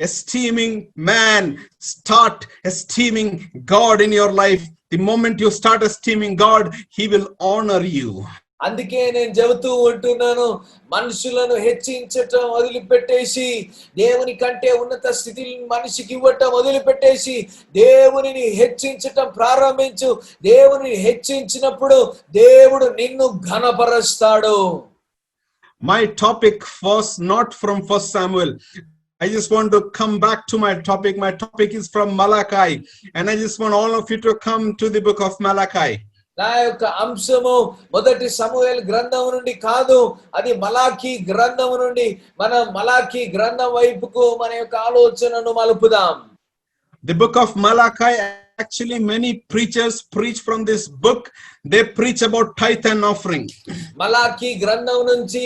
esteeming man, start esteeming God in your life. The moment you start esteeming God, he will honor you. అందుకే నేను చెబుతూ ఉంటున్నాను, మనుషులను హెచ్చించటం వదిలిపెట్టేసి దేవుని కంటే ఉన్నత స్థితిని మనిషికి ఇవ్వటం వదిలిపెట్టేసి దేవునిని హెచ్చించటం ప్రారంభించు. దేవునిని హెచ్చించినప్పుడు దేవుడు నిన్ను ఘనపరుస్తాడు. My topic was not from 1 Samuel. I just want to come back to my topic. My topic is from Malachi, and I just want all of you to come to the book of Malachi. నా యొక్క అంశము మొదటి సమూయేలు గ్రంథం నుండి కాదు, అది మలాకీ గ్రంథం నుండి. మనం మలాకీ గ్రంథం వైపుకు మన యొక్క ఆలోచనను మలుపుదాం. The book of Malachi, actually many preachers preach from this book. They preach about tithe and offering. Malachi గ్రంథం నుంచి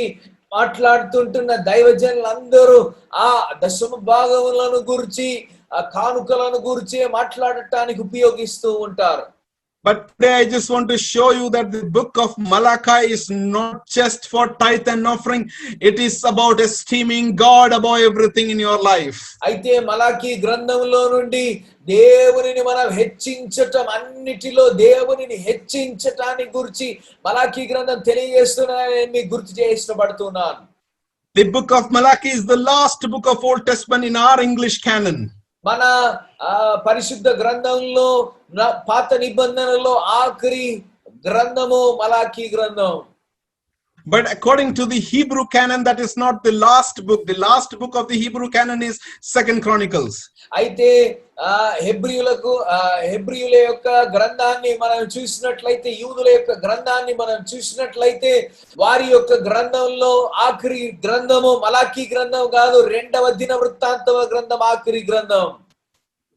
మాట్లాడుతుంటున్న దైవజనులందరూ ఆ దశమ భాగములను గురించి, ఆ కానుకలను గురించి మాట్లాడటానికి ఉపయోగిస్తూ ఉంటారు. But today I just want to show you that the book of Malachi is not just for tithe and offering. It is about esteeming God above everything in your life. అయితే మలాకీ గ్రంథంలో నుండి దేవునిని మనం హెచ్చించటం, అన్నిటిలో దేవునిని హెచ్చించటానికి గురించి మలాకీ గ్రంథం తెలియజేస్తున్నానని మీకు గుర్తు చేయించబడుతున్నాను. The book of Malachi is the last book of Old Testament in our English canon. మన పరిశుద్ధ గ్రంథంలో పాత నిబంధనలో ఆఖరి గ్రంథము మలాకీ గ్రంథం. But according to the Hebrew canon, that is not the last book. The last book of the Hebrew canon is 2nd Chronicles. అయితే హెబ్రీయుల యొక్క గ్రంథాన్ని మనం చూసినట్లయితే, యూదుల యొక్క గ్రంథాన్ని మనం చూసినట్లయితే, వారి యొక్క గ్రంథంలో ఆఖరి గ్రంథము మలాకీ గ్రంథం కాదు, 2వ దినవృత్తాంతమ గ్రంథం ఆఖరి గ్రంథం.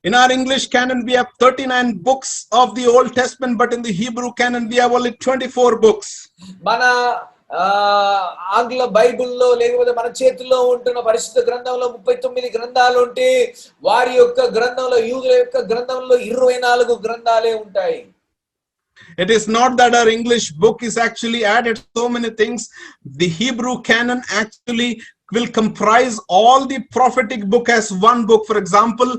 In our English canon, we have 39 books of the Old Testament, but in the Hebrew canon, we have only 24 books. మన ఆంగ్ల బైబిల్లో లేకపోతే మన చేతుల్లో ఉంటున్న పరిశుద్ధ గ్రంథంలో 39 గ్రంథాలు ఉంటే, వారి యొక్క గ్రంథంలో, యూదుల యొక్క గ్రంథంలో 24 గ్రంథాలే ఉంటాయి. It is not that our English book is actually added so many things. The Hebrew canon actually will comprise all the prophetic book as one book. For example,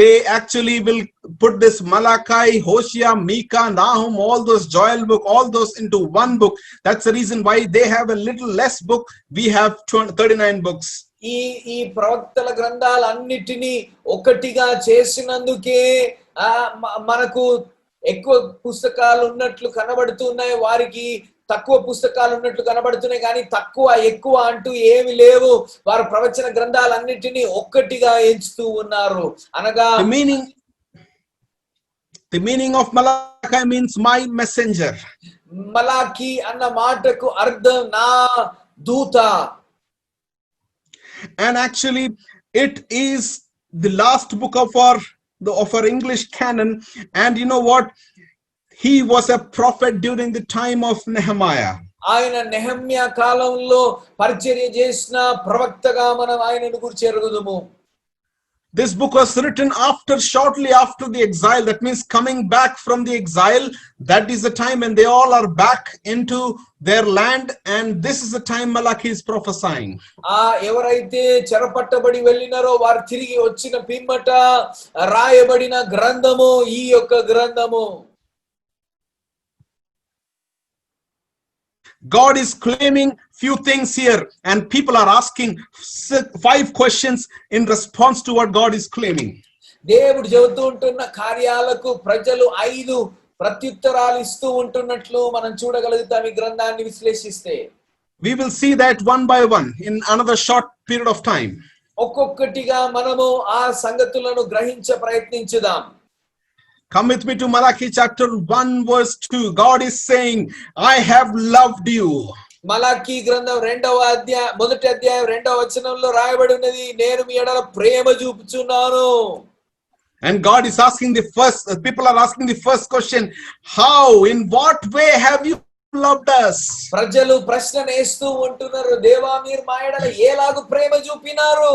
they actually will put this Malachi, Hosea, Micah, Nahum, all those Joel book, all those into one book. That's the reason why they have a little less book. We have 39 books. ఈ ప్రవక్తల గ్రంథాలన్నిటినీ ఒకటిగా చేసినందుకే మనకు ఎక్కువ పుస్తకాలు ఉన్నట్లు కనబడుతున్నాయి, వారికి తక్కువ పుస్తకాలు ఉన్నట్లు కనబడుతున్నాయి. కానీ తక్కువ ఎక్కువ అంటూ ఏమి లేవు. వారు ప్రవచన గ్రంథాలన్నిటినీ ఒక్కటిగా ఎంచుతూ ఉన్నారు. అనగా the meaning of Malachi means my messenger. Malachi అన్న మాటకు అర్థం నా దూత. And actually it is the last book of our English canon. And you know what? He was a prophet during the time of Nehemiah. ఆయన నెహెమ్యా కాలంలో పరిచర్య చేసిన ప్రవక్తగా మనం ఆయనను గురించి ఎరుగుదుము. This book was written shortly after the exile. That means coming back from the exile. That is the time when they all are back into their land, and this is the time Malachi is prophesying. ఎవరైతే చెరపట్టబడి వెళ్ళినారో వారు తిరిగి వచ్చిన పిమ్మట రాయబడిన గ్రంథము ఈ యొక్క గ్రంథము. God is claiming few things here, and people are asking 5 questions in response to what God is claiming. దేవుడు చెబుతూ ఉంటున్న కార్యాలకు ప్రజలు 5 ప్రత్యుత్తరాలు ఇస్తూ ఉంటున్నట్లు మనం చూడగలుగుతాం ఈ గ్రంథాన్ని విశ్లేషిస్తే. We will see that one by one in another short period of time. ఒక్కొక్కటిగా మనము ఆ సంగతులను గ్రహించ ప్రయత్నించుదాం. Come with me to Malachi chapter 1 verse 2. God is saying, I have loved you. Malachi గ్రంథం 1వ అధ్యాయం 2వ వచనంలో రాయబడి ఉన్నది, నేను మీ ఎడల ప్రేమ చూపుచున్నాను. And God is asking people are asking the first question, how, in what way have you loved us? ప్రజలు ప్రశ్నను వేస్తూ ఉంటున్నారు, దేవా మీరు మా ఎడల ఎలాగూ ప్రేమ చూపినారు?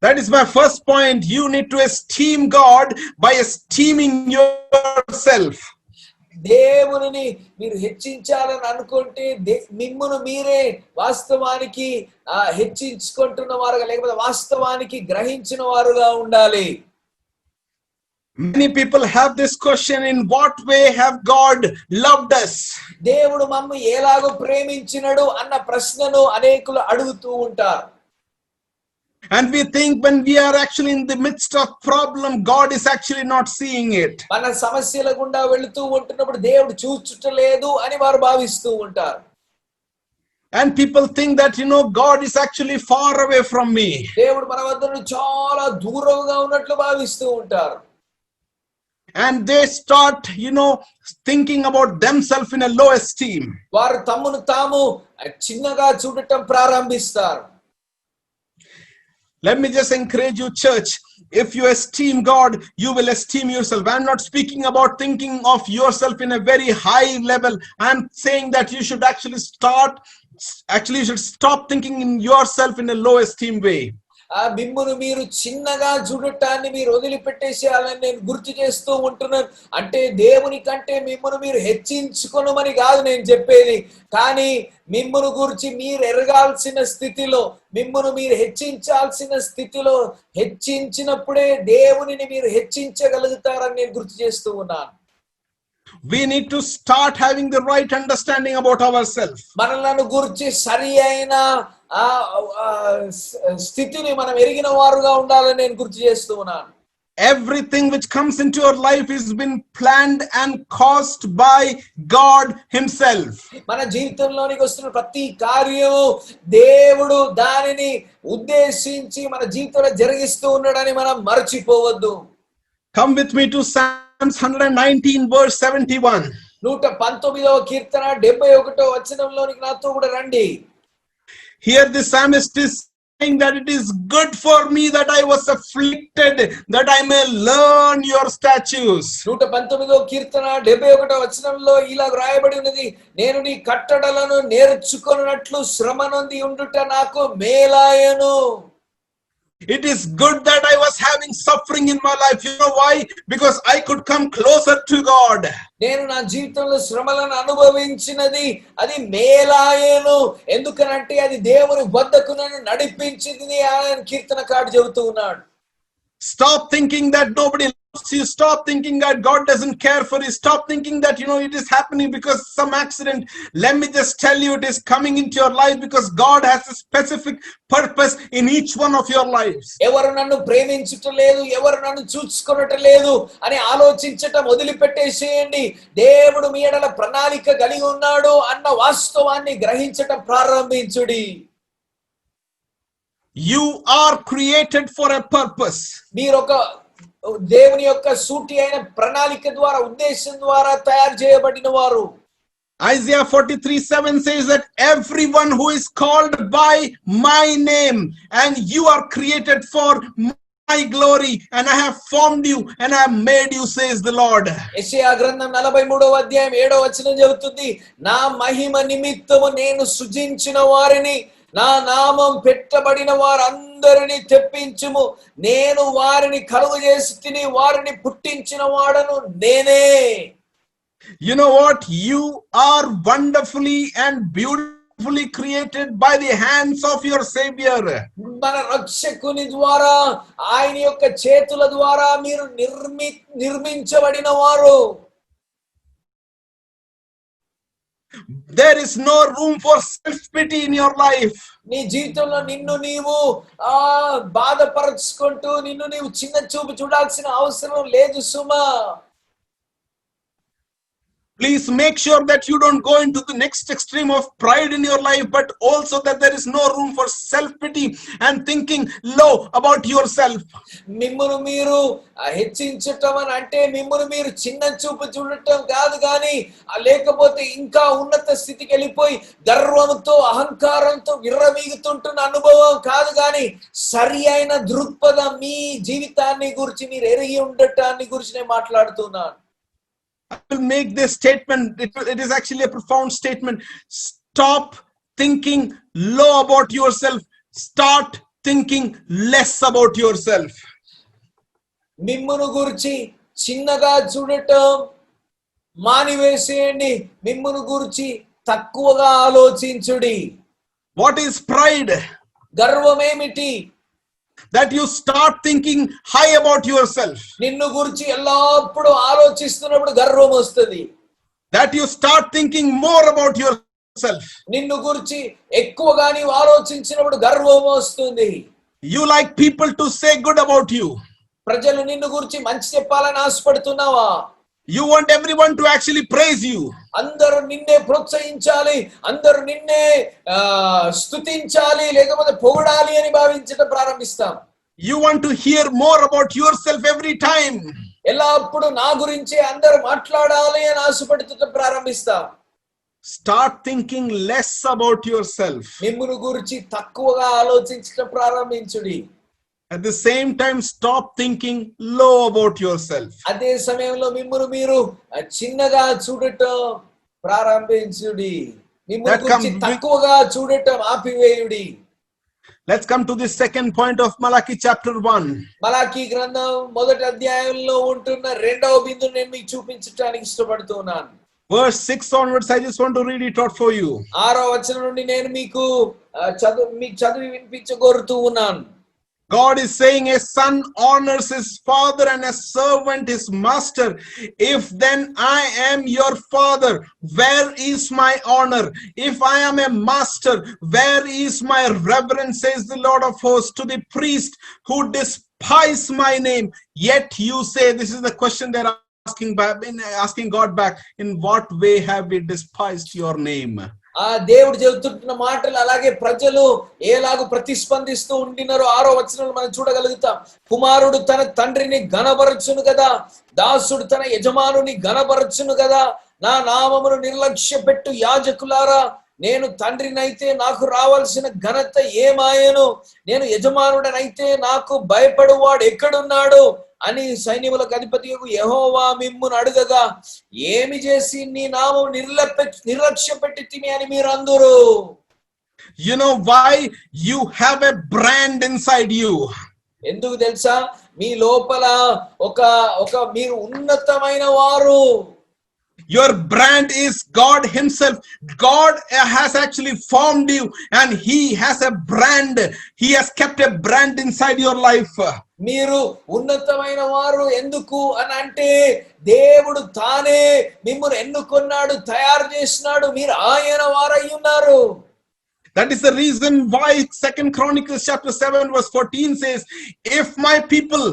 That is my first point. You need to esteem God by esteeming yourself. దేవుని మీరు హెచ్చించాలని అనుకుంటే మిమ్మును మీరే వాస్తవానికి హెచ్చించుకుంటున్న వారుగా, లేకపోతే వాస్తవానికి గ్రహించిన వారుగా ఉండాలి. Many people have this question, in what way have God loved us? దేవుడు మమ్ము ఎలాగో ప్రేమించినడు అన్న ప్రశ్నను అనేకులు అడుగుతూ ఉంటారు. And we think when we are actually in the midst of problem, God is actually not seeing it. మన సమస్యల గుండా వెళుతూ ఉంటున్నప్పుడు దేవుడు చూచుటలేదు అని వారు భావిస్తూ ఉంటారు. And people think that, God is actually far away from me. దేవుడు మన వద్ద నుండి చాలా దూరంగా ఉన్నట్లు భావిస్తూ ఉంటారు. And they start, thinking about themselves in a low esteem. వారు తమను తాము చిన్నగా చూడటం ప్రారంభిస్తారు. Let me just encourage you, church. If you esteem God, you will esteem yourself. I'm not speaking about thinking of yourself in a very high level. I'm saying that you should you should stop thinking in yourself in a low esteem way. మిమ్మును మీరు చిన్నగా చూడటాన్ని మీరు వదిలిపెట్టేసేయాలని నేను గుర్తు చేస్తూ ఉంటున్నాను. అంటే దేవుని కంటే మిమ్మును మీరు హెచ్చించుకొనమని కాదు నేను చెప్పేది, కానీ మిమ్మును గురించి మీరు ఎరగాల్సిన స్థితిలో, మిమ్మును మీరు హెచ్చించాల్సిన స్థితిలో హెచ్చించినప్పుడే దేవునిని మీరు హెచ్చించగలుగుతారని నేను గుర్తు చేస్తూ ఉన్నాను. We need to start having the right understanding about ourselves. మనలను గురించి సరి అయిన స్థితిని మనం ఎరిగిన వారుగా ఉండాలని నేను గుర్తు చేస్తూ ఉన్నాను. Everything which comes into your life has been planned and caused by God himself. మన జీవితంలోనికి వస్తున్న ప్రతి కార్యము దేవుడు దానిని ఉద్దేశించి మన జీవితంలో జరిగిస్తూ ఉన్నాడని మనం మర్చిపోవద్దు. Come with me to Psalms 119 verse 71. 119వ కీర్తన 71వ వచనంలోనికి నాతో కూడా రండి. Here the psalmist is saying that it is good for me that I was afflicted, that I may learn your statutes. 119వ కీర్తన 71వ వచనంలో ఇలా రాయబడి ఉన్నది, నేను నీ కట్టడలను నేర్చుకొనున్నట్లు శ్రమ నొంది ఉండుట నాకు మేలాయను. It is good that I was having suffering in my life. You know why? Because I could come closer to God. నేను నా జీవితంలో శ్రమలను అనుభవించినది అది మేలాయను. ఎందుకనంటే అది దేవుని వద్దకు నన్ను నడిపించింది అని కీర్తనకారుడు చెబుతూ ఉన్నాడు. Stop thinking that nobody loves you. Stop thinking that God doesn't care for you. Stop thinking that, it is happening because some accident. Let me just tell you, it is coming into your life because God has a specific purpose in each one of your lives. ఎవరు నన్ను ప్రేమించుటలేదు, ఎవరు నన్ను చూసుకొనటలేదు అని ఆలోచించటం వదిలిపెట్టేసేయండి. దేవుడు మీ ఎడల ప్రణాళిక కలిగి ఉన్నాడు అన్న వాస్తవాన్ని గ్రహించటం ప్రారంభించుడి. You are created for a purpose. మీరు ఒక దేవుని యొక్క సూటి అయిన ప్రణాళిక ద్వారా, ఉద్దేశం ద్వారా తయారు చేయబడిన వారు. Isaiah 43:7 says that everyone who is called by my name, and you are created for my glory, and I have formed you and I have made you, says the Lord. యెషయా గ్రంథం 43వ అధ్యాయం 7వ వచనం చెబుతుంది, నా మహిమ నిమిత్తము నేను సృజించిన వారిని, నా నామం పెట్టబడిన వారందరినీ వారందరిని తెప్పించుము, నేను వారిని కలుగజేసి తిని వారిని పుట్టించిన వాడను నేనే. You know what? You are wonderfully and beautifully created by the hands of your Savior. మన రక్షకుని ద్వారా, ఆయన యొక్క చేతుల ద్వారా మీరు నిర్మించబడిన వారు. There is no room for self-pity in your life. నీ జీవితంలో నిన్ను నీవు బాధపరచుకుంటూ నిన్ను నీవు చిన్న చూపు చూడాల్సిన అవసరం లేదు సుమా. Please make sure that you don't go into the next extreme of pride in your life, but also that there is no room for self-pity and thinking low about yourself. మిమ్మును మీరు హెచ్చించటం అని అంటే మిమ్మును మీరు చిన్న చూపు చూడటం కాదు, కానీ లేకపోతే ఇంకా ఉన్నత స్థితికి వెళ్ళిపోయి గర్వంతో అహంకారంతో విర్రవీగుతుంటున్న అనుభవం కాదు, కానీ సరి అయిన దృక్పథం మీ జీవితాన్ని గురించి మీరు ఎరిగి ఉండటాన్ని గురించి నేను మాట్లాడుతున్నాను. I will make this statement. It is actually a profound statement. Stop thinking low about yourself. Start thinking less about yourself. మిమ్మును గురించి చిన్నగా చూడటం మానివేసేయండి, మిమ్మును గురించి తక్కువగా ఆలోచించుడి. What is pride? గర్వమేమిటి? That you start thinking high about yourself. నిన్ను గురించి ఎల్లప్పుడూ ఆలోచిస్తున్నప్పుడు గర్వం వస్తుంది. That you start thinking more about yourself. నిన్ను గురించి ఎక్కువగా నీవు ఆలోచించినప్పుడు గర్వం వస్తుంది. You like people to say good about you. ప్రజలు నిన్ను గురించి మంచి చెప్పాలని ఆశపడుతున్నావా? You want everyone to actually praise you. అందరూ నిన్నే ప్రోత్సహించాలి, అందరూ నిన్నే స్తుతించాలి, లేకపోతే పొగడాలి అని భావించడం ప్రారంభిస్తాం. You want to hear more about yourself every time. ఎల్లప్పుడు నా గురించి అందరూ మాట్లాడాలి అని ఆశపడుతూ ప్రారంభిస్తాం. Start thinking less about yourself. మిమ్మును గురించి తక్కువగా ఆలోచించడం ప్రారంభించుడి. At the same time, stop thinking low about yourself. అదే సమయంలో మిమ్మును మీరు చిన్నగా చూడటం ప్రారంభించుడి. మిమ్మును గురించి తక్కువగా చూడటం ఆపివేయుడి. Let's come to the second point of Malachi chapter 1. Malachi గ్రంథం మొదటి అధ్యాయంలో ఉంటున్న రెండవ బిందువు నేను మీకు చూపించడానికి ఇష్టపడుతున్నాను. Verse 6 onwards, I just want to read it out for you. 6వ వచనం నుండి నేను మీకు చదివి వినిపించగోరుతూ ఉన్నాను. God is saying, a son honors his father and a servant his master. If then I am your father, where is my honor? If I am a master, where is my reverence, says the Lord of hosts, to the priest who despise my name. Yet you say, this is the question they're asking God back, in what way have we despised your name? దేవుడు చెబుతున్న మాటలు అలాగే ప్రజలు ఏలాగూ ప్రతిస్పందిస్తూ ఉండినారో 6వ వచనంలో మనం చూడగలుగుతాం. కుమారుడు తన తండ్రిని ఘనపరచును కదా, దాసుడు తన యజమానుని ఘనపరచును కదా. నా నామమును నిర్లక్ష్య పెట్టు యాజకులారా, నేను తండ్రినైతే నాకు రావాల్సిన ఘనత ఏమాయను? నేను యజమానుడనైతే నాకు భయపడువాడు ఎక్కడున్నాడు అని సైన్యములకు అధిపతి యెహోవా మిమ్మును అడుగగా, ఏమి చేసి నీ నామం నిర్లక్ష్య పెట్టితిమి అని మీరు అందురు. You know why? You have a brand inside you. ఎందుకు తెలుసా? మీ లోపల ఒక మీరు ఉన్నతమైన వారు. Your brand is God himself. God has actually formed you and he has a brand. He has kept a brand inside your life. మీరు ఉన్నతమైన వారు ఎందుకు అని అంటే, దేవుడు తానే మిమ్మల్ని ఎన్నుకున్నాడు, తయారు చేసినాడు, మీరు ఆయన వారై ఉన్నారు. That is the reason why 2 Chronicles chapter 7 verse 14 says, if my people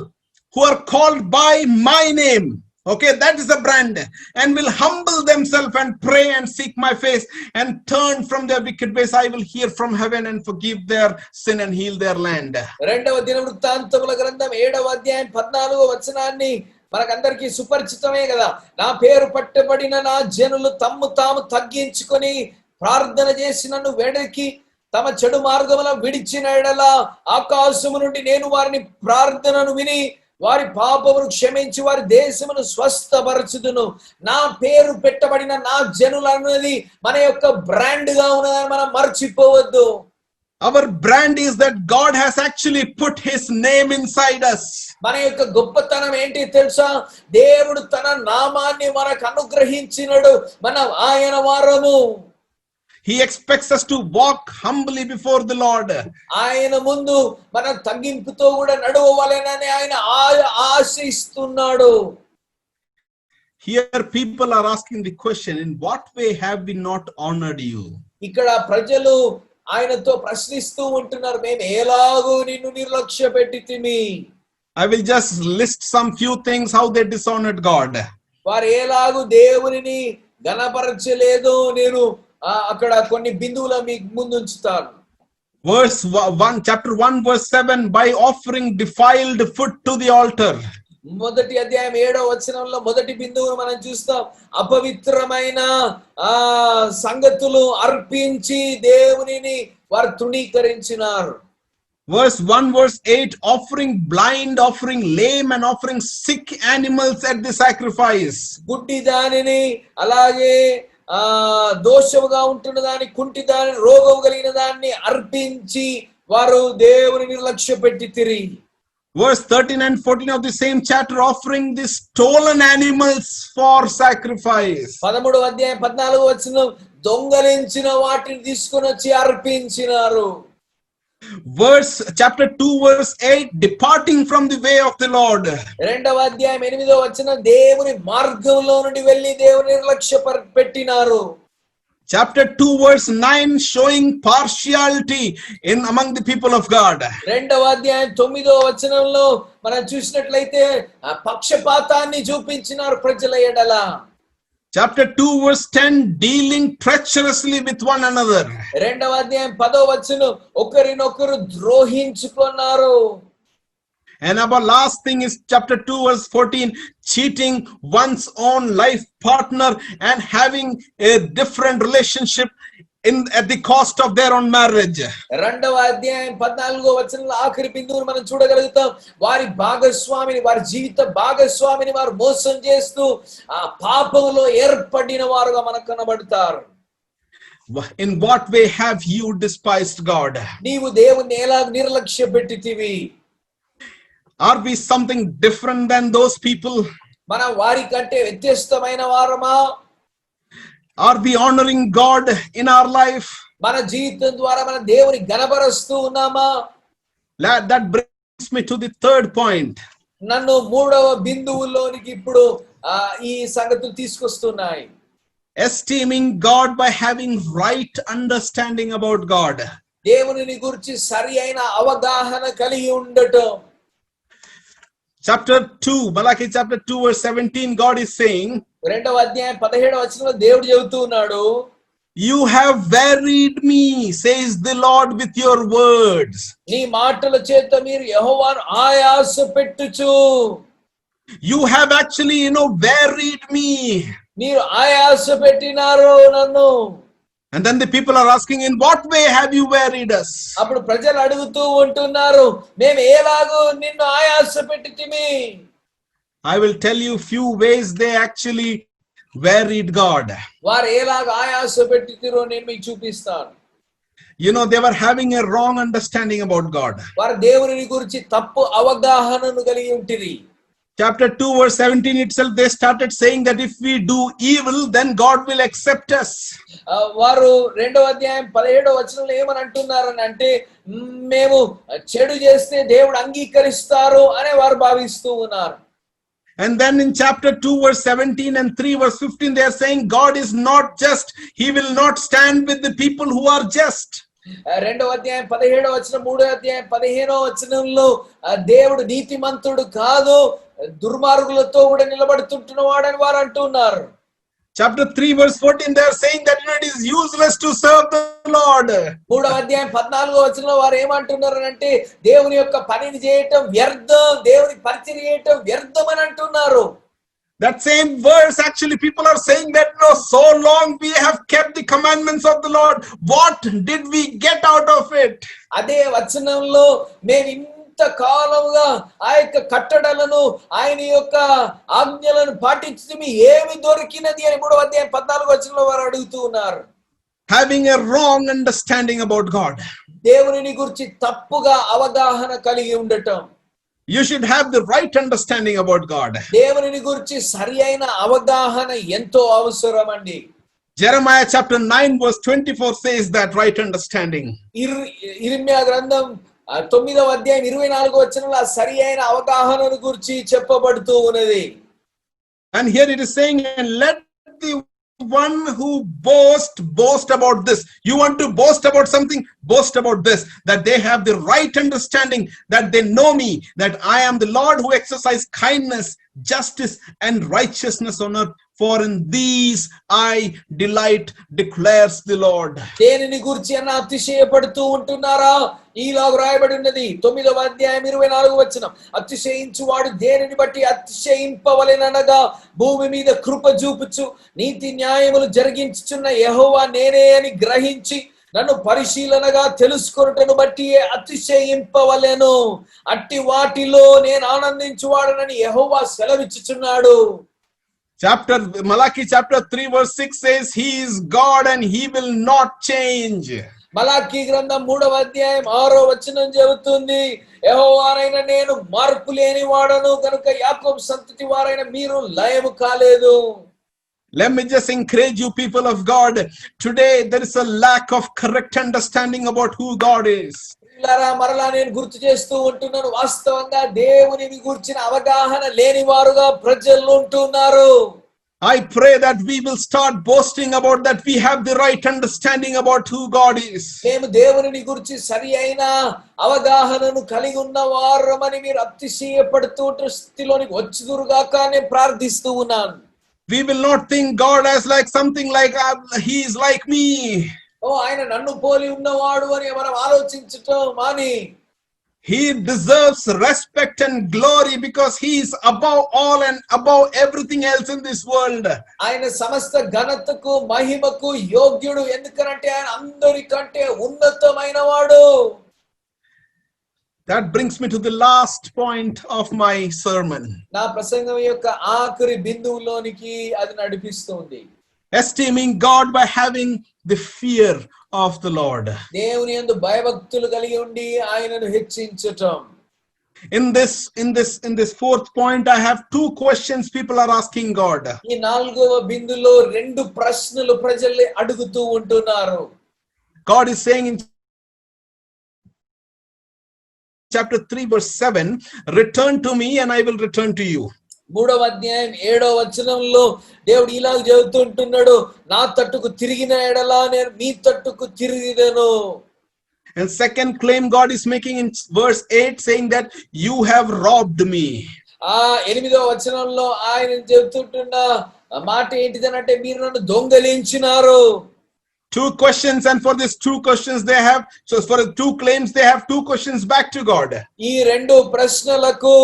who are called by my name, okay, that is the brand, and will humble themselves and pray and seek my face and turn from their wicked ways, I will hear from heaven and forgive their sin and heal their land. రెండవ దినవృత్తాంతముల గ్రంథం 7వ అధ్యాయం 14వ వచనాన్ని మనకందరికీ సుపరిచితమే కదా. నా పేరు పట్టబడిన నా జనులు తమ్ము తాము తగ్గించుకొని ప్రార్థన చేసి నన్ను వెడకి తమ చెడు మార్గముల విడిచిన ఎడల ఆకాశము నుండి నేను వారిని ప్రార్థనను విని వారి పాపమును క్షమించి వారి దేశమును స్వస్థపరచుదును. నా పేరు పెట్టబడిన నా జనులు అన్నది మన యొక్క బ్రాండ్ గా ఉన్నదని మనం మర్చిపోవద్దు. Our brand is that God has actually put his name inside us. మన యొక్క గొప్పతనం ఏంటి తెలుసా? దేవుడు తన నామాన్ని మనకు అనుగ్రహించినడు. మనం ఆయన వారము. He expects us to walk humbly before the Lord. ఆయన ముందు మనం తగ్గింపుతో కూడా నడవవలెనని ఆయన ఆశిస్తున్నాడు. Here people are asking the question, in what way have we not honored you? ఇక్కడ ప్రజలు ఆయనతో ప్రశ్నిస్తూ ఉంటున్నారు, మేము ఎలాగూ నిన్ను నిర్లక్ష్య పెట్టితిమి. I will just list some few things how they dishonored God. వారు ఎలాగూ దేవునిని ఘనపరచలేదు. నేను అక్కడ కొన్ని బిందువుల మీకు ముందు ఉంచుతాను. Verse 1, chapter 1, verse 7, by offering defiled food to the altar. మొదటి అధ్యాయం 7వ వచనంలో మొదటి బిందువును మనం చూస్తాం. అపవిత్రమైన సంగతులు అర్పించి దేవునిని వారు తృణీకరించినారు. Verse 1, verse 8, offering blind, offering lame, and offering sick animals at the sacrifice. గుడ్డి దానిని, అలాగే దోషముగా ఉంటున్న దాన్ని, కుంటి దానిని, రోగం కలిగిన దాన్ని అర్పించి వారు దేవుని నిర్లక్ష్య పెట్టి తిరిగి. Verse 13 and 14 of the same chapter, offering the stolen animals for sacrifice. 13వ అధ్యాయం 14వ వచనం, దొంగలించిన వాటిని తీసుకొని వచ్చి అర్పించినారు. Chapter 2, verse 8, departing from the way of the Lord. 2వ అధ్యాయం 8వ వచనం, దేవుని మార్గంలో నుండి వెళ్ళి దేవుని నిర్లక్ష్య పెట్టినారు. Chapter 2, verse 9, showing partiality in among the people of God. 2వ అధ్యాయం 9వ వచనంలో మనం చూసినట్లయితే పక్షపాతాన్ని చూపించినారు ప్రజల ఎడల. Chapter 2, verse 10, dealing treacherously with one another. 2వ అధ్యాయం 10వ వచనం, ఒకరినొకరు ద్రోహించుకున్నారు. And our last thing is chapter 2, verse 14, cheating one's own life partner and having a different relationship at the cost of their own marriage. 2వ అధ్యాయం 14వ వచనంలో ఆఖరి బిందువును మనం చూడగలుగుతాం. వారి భాగస్వామిని, వారి జీవిత భాగస్వామిని వారు మోసం చేస్తూ ఆ పాపంలో ఏర్పడిన వారుగా మనకు కనబడతారు. In what way have you despised God? నీవు దేవుని ఎలా నిర్లక్ష్య పెట్టితివి? Are we something different than those people? మనం వారి కంటే వ్యత్యస్తమైన వారమా? Are we honoring God in our life? మన జీవితం ద్వారా మన దేవుని ఘనపరుస్తూ ఉన్నామా? That brings me to the third point. నన్ను 3వ బిందువులోనికి ఇప్పుడు ఈ సంగతులు తీసుకొస్తున్నాయి. Esteeming God by having right understanding about God. దేవునిని గురించి సరి అయిన అవగాహన కలిగి ఉండటం. Chapter 2, Malachi chapter 2, verse 17, God is saying, 2వ అధ్యాయం 17వ వచనంలో దేవుడు చెబుతూ ఉన్నాడు, you have wearied me, says the Lord, with your words. నీ మాటల చేత మీరు యెహోవాను ఆయాస పెట్టుచు. You have actually, wearied me. మీరు ఆయాస పెట్టినారు నన్ను. And then the people are asking, in what way have you wearied us? అప్పుడు ప్రజలు అడుగుతూ ఉంటున్నారు, మేము ఎలాగూ నిన్ను ఆయాస పెట్టితిమి. I will tell you few ways they actually wearied God. వారు ఎలాగ ఆయాస పెట్టితిరో నేను మీకు చూపిస్తాను. They were having a wrong understanding about God. వారు దేవుని గురించి తప్పు అవగాహనను కలిగి ఉంటిరి. Chapter 2, verse 17 itself, they started saying that if we do evil, then God will accept us. వారు 2వ అధ్యాయం 17వ వచనంలో ఏమని అంటున్నారని అంటే, మేము చెడు చేస్తే దేవుడు అంగీకరిస్తారు అని వారు భావిస్తూ ఉన్నారు. And then in chapter 2, verse 17 and 3, verse 15, they are saying God is not just. He will not stand with the people who are just. 2వ అధ్యాయం 17వ వచనం, 3వ అధ్యాయం 15వ వచనంలో దేవుడు నీతిమంతుడు కాదు, దుర్మార్గులతో కూడా నిలబడుతుంటున్నవాడని వారు అంటున్నారు. Chapter 3, verse 14, they are saying that it is useless to serve the Lord. 3వ అధ్యాయం 14వ వచనంలో వారు ఏమంటున్నారు అంటే, దేవుని యొక్క పనిని చేయటం వ్యర్థం, దేవుని పరిచర్య చేయటం వ్యర్థం అని అంటున్నారు. That same verse, actually, people are saying that so long we have kept the commandments of the Lord. What did we get out of it? అదే వచనంలో మేము ఇంత కాలంగా ఆ యొక్క కట్టడలను, ఆయన యొక్క ఆజ్ఞలను పాటించి ఏమి దొరికినది అని 3వ అధ్యాయం 14వ వచనంలో వారు అడుగుతూ ఉన్నారు. having a wrong understanding about God. దేవునిని గురించి తప్పుగా అవగాహన కలిగి ఉండటం. You should have the right understanding about God. దేవునిని గురించి సరియైన అవగాహన ఎంతో అవసరం అండి. Jeremiah chapter 9 verse 24 says that right understanding. ఇర్మియా గ్రంథం 9వ అధ్యాయం 24వ వచనంలో సరియైన అవగాహనను గురించి చెప్పబడుతూ ఉన్నది. And here it is saying, and let the one who boast about this. You want to boast about something? Boast about this, that they have the right understanding, that they know me, that I am the Lord who exercise kindness, justice and righteousness on earth, for in these I delight, declares the Lord. దేనిని గురించి అన్న అతిశయపడుతూ ఉంటున్నారా? ఈలాగు రాయబడి ఉన్నది 9వ అధ్యాయం 24వ వచనం. అతిశయించువాడు దేనిని బట్టి అతిశయింపవలెననగా భూమి మీద కృప చూపుచు నీతి న్యాయములు జరిగించుచున్న యెహోవా నేనే అని గ్రహించి నన్ను పరిశీలనగా తెలుసుకొనుటను బట్టి అతిశయింపవలెను. అట్టి వాటిలో నేను ఆనందించువాడనని యెహోవా సెలవిచ్చుచున్నాడు. Malachi chapter 3 verse 6 says, he is God and he will not change. Malachi గ్రంథం 3వ అధ్యాయం 6వ వచనం చెబుతుంది, యెహోవానైన నేను మార్పు లేని వాడను కనుక యాకోబు సంతతి వారైన మీరు లయము కాలేదు. Let me just encourage you, people of God. Today there is a lack of correct understanding about who God is. మరలా నేను గుర్తు చేస్తూ ఉంటున్నాను, వాస్తవంగా దేవుని గురించిన అవగాహన లేని వారుగా ప్రజలు ఉంటున్నారు. I pray that we will start boasting about that we have the right understanding about who God is. మేము దేవుని గురించి సరియైన అవగాహనను కలిగి ఉన్న వారమని మీరు అతిశయపడుతూ స్థితిలోనికి వచ్చుదురుగాక నేను ప్రార్థిస్తూ ఉన్నాను. We will not think God as like something like he is like me. ఆయన నన్ను పోలి ఉన్నవాడు అని మనం ఆలోచించటం మాని, he deserves respect and glory because he is above all and above everything else in this world. ఆయన సమస్త ఘనతకు మహిమకు యోగ్యుడు, ఎందుకంటే ఆయన అందరికంటే ఉన్నతమైన వాడు. That brings me to the last point of my sermon. నా ప్రసంగం యొక్క ఆఖరి బిందువులోనికి అది నడిపిస్తుంది. Esteeming God by having the fear of the Lord. దేవుని యందు భయభక్తులు కలిగి ఉండి ఆయనను హెచ్చించటం. In this fourth point, I have two questions people are asking God. ఈ 4వ బిందులో 2 ప్రశ్నలు ప్రజలు అడుగుతూ ఉంటున్నారు. God is saying in chapter 3 verse 7, return to me and I will return to you. 3వ అధ్యాయం 7వ వచనంలో దేవుడు ఇలాగ చెబుతుంటున్నాడు, నా తట్టుకు తిరిగిన ఎడలా నేను మీ తట్టుకు తిరిగిదను. And second claim God is making in verse 8, saying that you have robbed me. 8వ వచనంలో ఆయన చెబుతుంటున్న మాట ఏంటిదనంటే మీరు నన్ను దొంగలించినారు. 2 questions, and for these 2 questions they have, so for the 2 claims they have 2 questions back to God. ఈ 2 ప్రశ్నలకు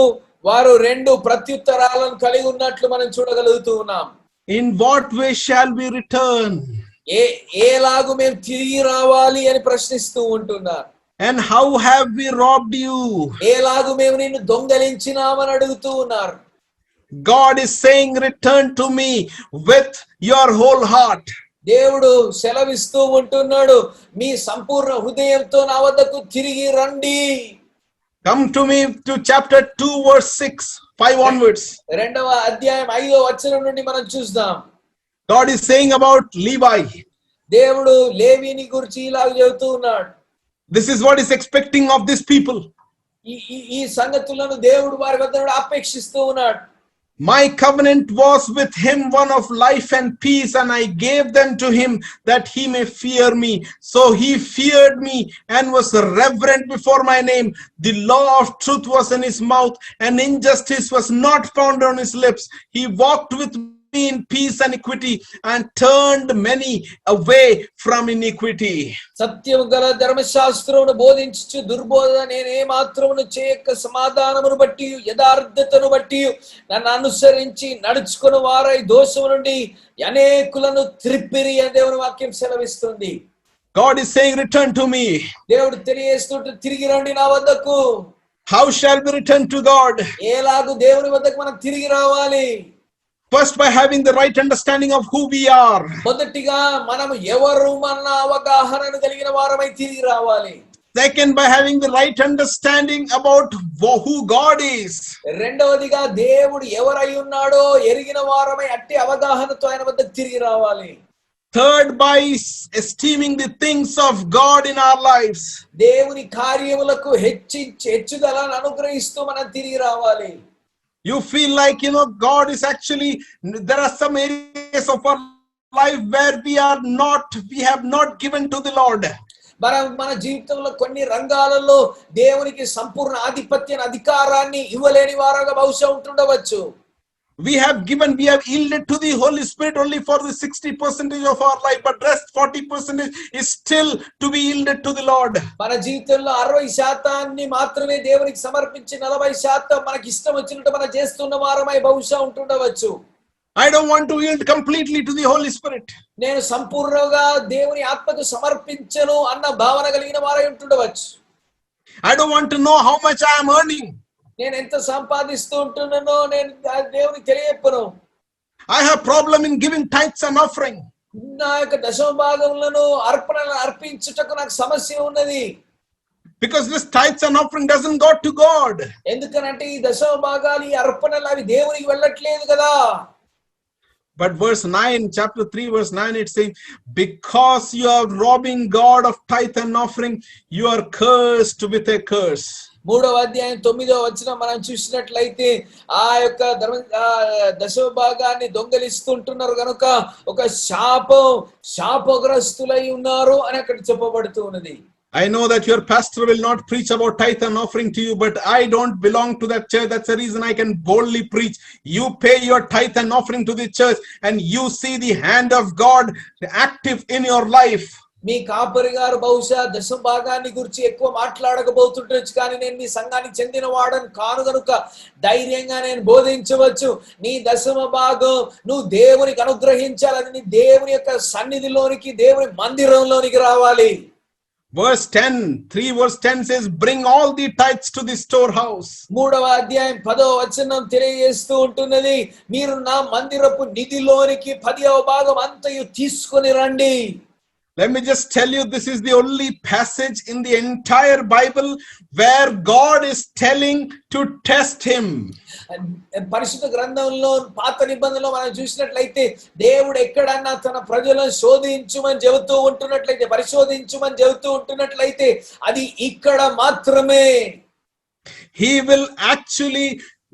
వారు 2 ప్రత్యుత్తరాలను కలిగి ఉన్నట్లు మనం చూడగలుగుతూ ఉన్నాం. In what way shall we return? ఏలాగు మేము తిరిగి రావాలి అని ప్రశ్నిస్తూ ఉంటున్నారు. And how have we robbed you? ఏలాగు మేము నిన్ను దొంగలించినామని అడుగుతూ ఉన్నారు. God is saying, return to me with your whole heart. దేవుడు సెలవిస్తూ ఉంటున్నాడు, మీ సంపూర్ణ హృదయంతో నా వద్దకు తిరిగి రండి. Come to me to chapter 2 verse 6, 5 onwards. 2వ అధ్యాయం 5వ వచనం నుండి మనం చూద్దాం. God is saying about Levi. దేవుడు లేవీని గురించి ఇలా చెబుతూ ఉన్నాడు. This is what is expecting of these people. ఈ సంగతులను దేవుడు వారి వద్ద నుండి అపేక్షిస్తూ ఉన్నాడు. My covenant was with him one of life and peace, and I gave them to him that he may fear me. So he feared me and was reverent before my name. The law of truth was in his mouth, and injustice was not found on his lips. He walked with me in peace and equity, and turned many away from iniquity. సత్యము గల ధర్మశాస్త్రమును బోధించుచు దుర్బోధ నేనే మాత్రమును చేయక సమాధానమును బట్టి యథార్థతను బట్టి నన్ను అనుసరించి నడుచుకుని వారై దోషము నుండి అనేకులను త్రిప్పిరి అని దేవుని వాక్యం సెలవిస్తుంది. God is saying, return to me. దేవుడు తెలియజేస్తుంటే తిరిగి రండి నా వద్దకు. How shall we return to God? ఏలాగు దేవుని వద్దకు మనం తిరిగి రావాలి? First, by having the right understanding of who we are. మొదటిగా మనం ఎవరు మన అవగాహనను కలిగిన వారమై తిరిగి రావాలి. Second, by having the right understanding about who God is. రెండవదిగా దేవుడు ఎవరై ఉన్నాడో ఎరిగిన వారమై అట్టి అవగాహనతో ఆయన వద్దకు తిరిగి రావాలి. Third, by esteeming the things of God in our lives. దేవుని కార్యములకు హెచ్చుదలను అనుగ్రహిస్తూ మనం తిరిగి రావాలి. You feel like, God is actually, there are some areas of our life where we have not given to the Lord. మన జీవితంలో కొన్ని రంగాలలో దేవునికి సంపూర్ణ ఆధిపత్యాన్ని అధికారాన్ని ఇవ్వలేని వారుగా బహుశా ఉంటుండవచ్చు. We have yielded to the Holy Spirit only for the 60% of our life, but rest 40% is still to be yielded to the Lord. మన జీవితంలో 60% మాత్రమే దేవునికి సమర్పించి 40% మనకి ఇష్టం వచ్చినట్టు మనం చేస్తున్న వారమై బహుశా ఉంటుండవచ్చు. I don't want to yield completely to the Holy Spirit. నేను సంపూర్ణంగా దేవుని ఆత్మకు సమర్పించను అన్న భావన కలిగిన వారై ఉంటుండవచ్చు. I don't want to know how much I am earning. నేను ఎంత సంపాదిస్తూ ఉంటున్నానో నేను దేవునికి తెలియజెప్పను. I have problem in giving tithes and offering. నా యొక్క దశమ భాగములను అర్పణలు అర్పించుటకు నాకు సమస్య ఉన్నది. Because this tithes and offering doesn't go to God. ఎందుకనంటే ఈ దశమ భాగాలు ఈ అర్పణలు అవి దేవునికి వెళ్ళట్లేదు కదా. But verse 9, chapter 3, verse 9, it says, because you are robbing God of tithe and offering, you are cursed with a curse. 3వ అధ్యాయం 9వ వచనం మనం చూసినట్లయితే ఆ యొక్క దశమ భాగాన్ని దొంగలిస్తుంటున్నారు కనుక ఒక శాపగ్రస్తులై ఉన్నారు అని అక్కడ చెప్పబడుతూ ఉన్నది. I know that your pastor will not preach about tithe and offering to you, but I don't belong to that church. That's the reason I can boldly preach. You pay your tithe and offering to the church and you see the hand of God active in your life. మీ కాపరి గారు బహుశా దశమ భాగాన్ని గురించి ఎక్కువ మాట్లాడకపోతుండొచ్చు, కానీ నేను మీ సంఘానికి చెందిన వాడని కాను కనుక ధైర్యంగా నేను బోధించవచ్చు. నీ దశమ భాగం నువ్వు దేవునికి అనుగ్రహించాలని, నీ దేవుని యొక్క సన్నిధిలోనికి, దేవుని మందిరంలోనికి రావాలి. Verse 10, 3 verse 10 says, bring all the tithes to the storehouse. 3వ అధ్యాయం 10వ వచనం తెలియజేస్తూ ఉంటున్నది, మీరు నా మందిరపు నిధిలోనికి 10వ భాగం అంతయు తీసుకొని రండి. Let me just tell you, this is the only passage in the entire Bible where God is telling to test him. పరిశుద్ధ గ్రంథంలో పాత నిబంధనలో మనం చూసినట్లయితే దేవుడు ఎక్కడన్నా తన ప్రజలను శోధించుమని చెబుతూ ఉంటున్నట్లయితే, పరిశోధించుమని చెబుతూ ఉంటున్నట్లయితే అది ఇక్కడ మాత్రమే. He will actually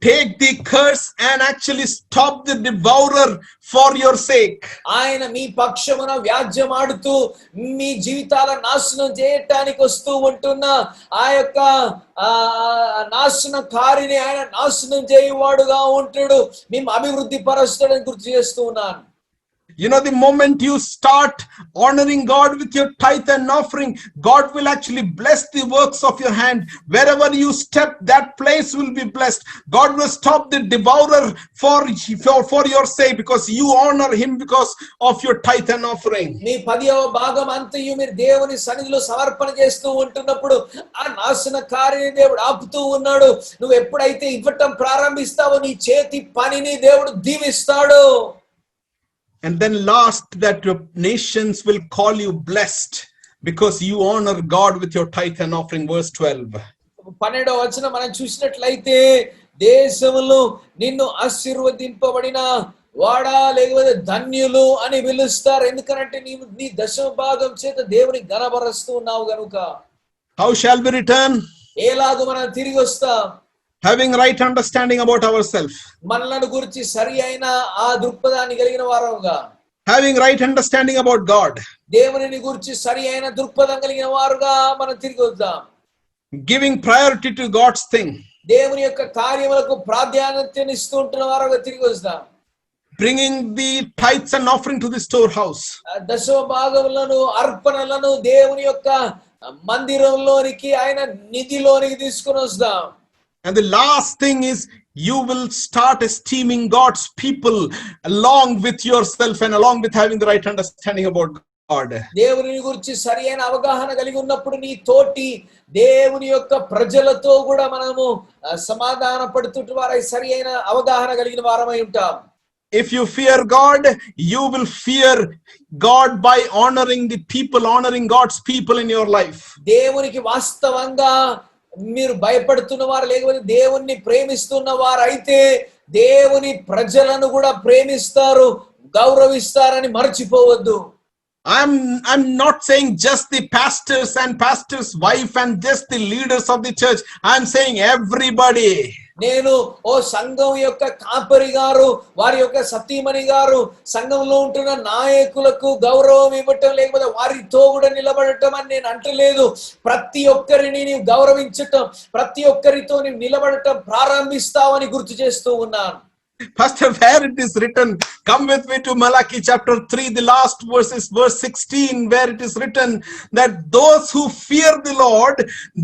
take the curse and actually stop the devourer for your sake. ఆయన మీ పక్షమున వ్యాజ్యం ఆడుతూ మీ జీవితాల నాశనం చేయటానికి వస్తూ ఉంటున్న ఆ యొక్క నాశనకారిని ఆయన నాశనం చేయువాడుగా ఉంటాడు, మేము అభివృద్ధి పరుస్తాడని గుర్తు చేస్తూ ఉన్నాను. The moment you start honoring God with your tithe and offering, God will actually bless the works of your hand. Wherever you step, that place will be blessed. God will stop the devourer for your sake, because you honor him because of your tithe and offering. నీ 10వ భాగం అంతయు మీరు దేవుని సన్నిధిలో సమర్పణ చేస్తూ ఉంటున్నప్పుడు ఆ నాశనకారిని దేవుడు ఆపుతూ ఉన్నాడు. నువ్వు ఎప్పుడైతే ఇవ్వటం ప్రారంభిస్తావో నీ చేతి పనిని దేవుడు దీవిస్తాడు. And then last, that your nations will call you blessed because you honor God with your tithe and offering. Verse 12. 12వ వచనం మనం చూసినట్లయితే దేశములు నిన్ను ఆశీర్వదింపబడిన వాడా లేకపోతే ధన్యులు అని పిలుస్తారు, ఎందుకంటే నీ దశమ భాగం చేత దేవుని ఘనపరుస్తూ ఉన్నావు గనుక. How shall we return? ఎలాగో మనం తిరిగి వస్తాం? Having right understanding about ourselves. మనలను గురించి సరి అయిన ఆ దృక్పథాన్ని కలిగిన వారుగా. Having right understanding about God. దేవునిని గురించి సరి అయిన దృక్పథం కలిగిన వారుగా మనం తిరిగి వద్దాం. Giving priority to God's thing. దేవుని యొక్క కార్యములకు ప్రాధాన్యతను ఇస్తూ ఉంటున్న వారుగా తిరిగి వద్దాం. Bringing the tithes and offering to the storehouse. దశమ భాగములను అర్పణలను దేవుని యొక్క మందిరంలోనికి, ఆయన నిధిలోనికి తీసుకుని వస్తాం. And the last thing is, you will start esteeming God's people along with yourself and along with having the right understanding about God. దేవుని గురించి సరైన అవగాహన కలిగి ఉన్నప్పుడు నీ తోటి దేవుని యొక్క ప్రజలతో కూడా మనము సమాధాన పడుతున్న వారై సరైన అవగాహన కలిగిన వారమై ఉంటాం. If you fear God, you will fear God by honoring the people, honoring God's people in your life. దేవునికి వాస్తవంగా మీరు భయపడుతున్న వారు లేకపోతే దేవుణ్ణి ప్రేమిస్తున్న వారు అయితే దేవుని ప్రజలను కూడా ప్రేమిస్తారు, గౌరవిస్తారని మర్చిపోవద్దు. I'm not saying just the pastors and pastors' wife and just the leaders of the church. I'm saying everybody. నేను ఓ సంఘం యొక్క కాపరి గారు, వారి యొక్క సతీమణి గారు, సంఘంలో ఉంటున్న నాయకులకు గౌరవం ఇవ్వటం లేకపోతే వారితో కూడా నిలబడటం అని నేను అంటలేదు. ప్రతి ఒక్కరిని నీవు గౌరవించటం, ప్రతి ఒక్కరితో నీవు నిలబడటం ప్రారంభిస్తావని గుర్తు చేస్తూ ఉన్నాను. Pastor, where it is written, come with me to Malachi chapter 3, the last verses, verse 16, where it is written that those who fear the Lord,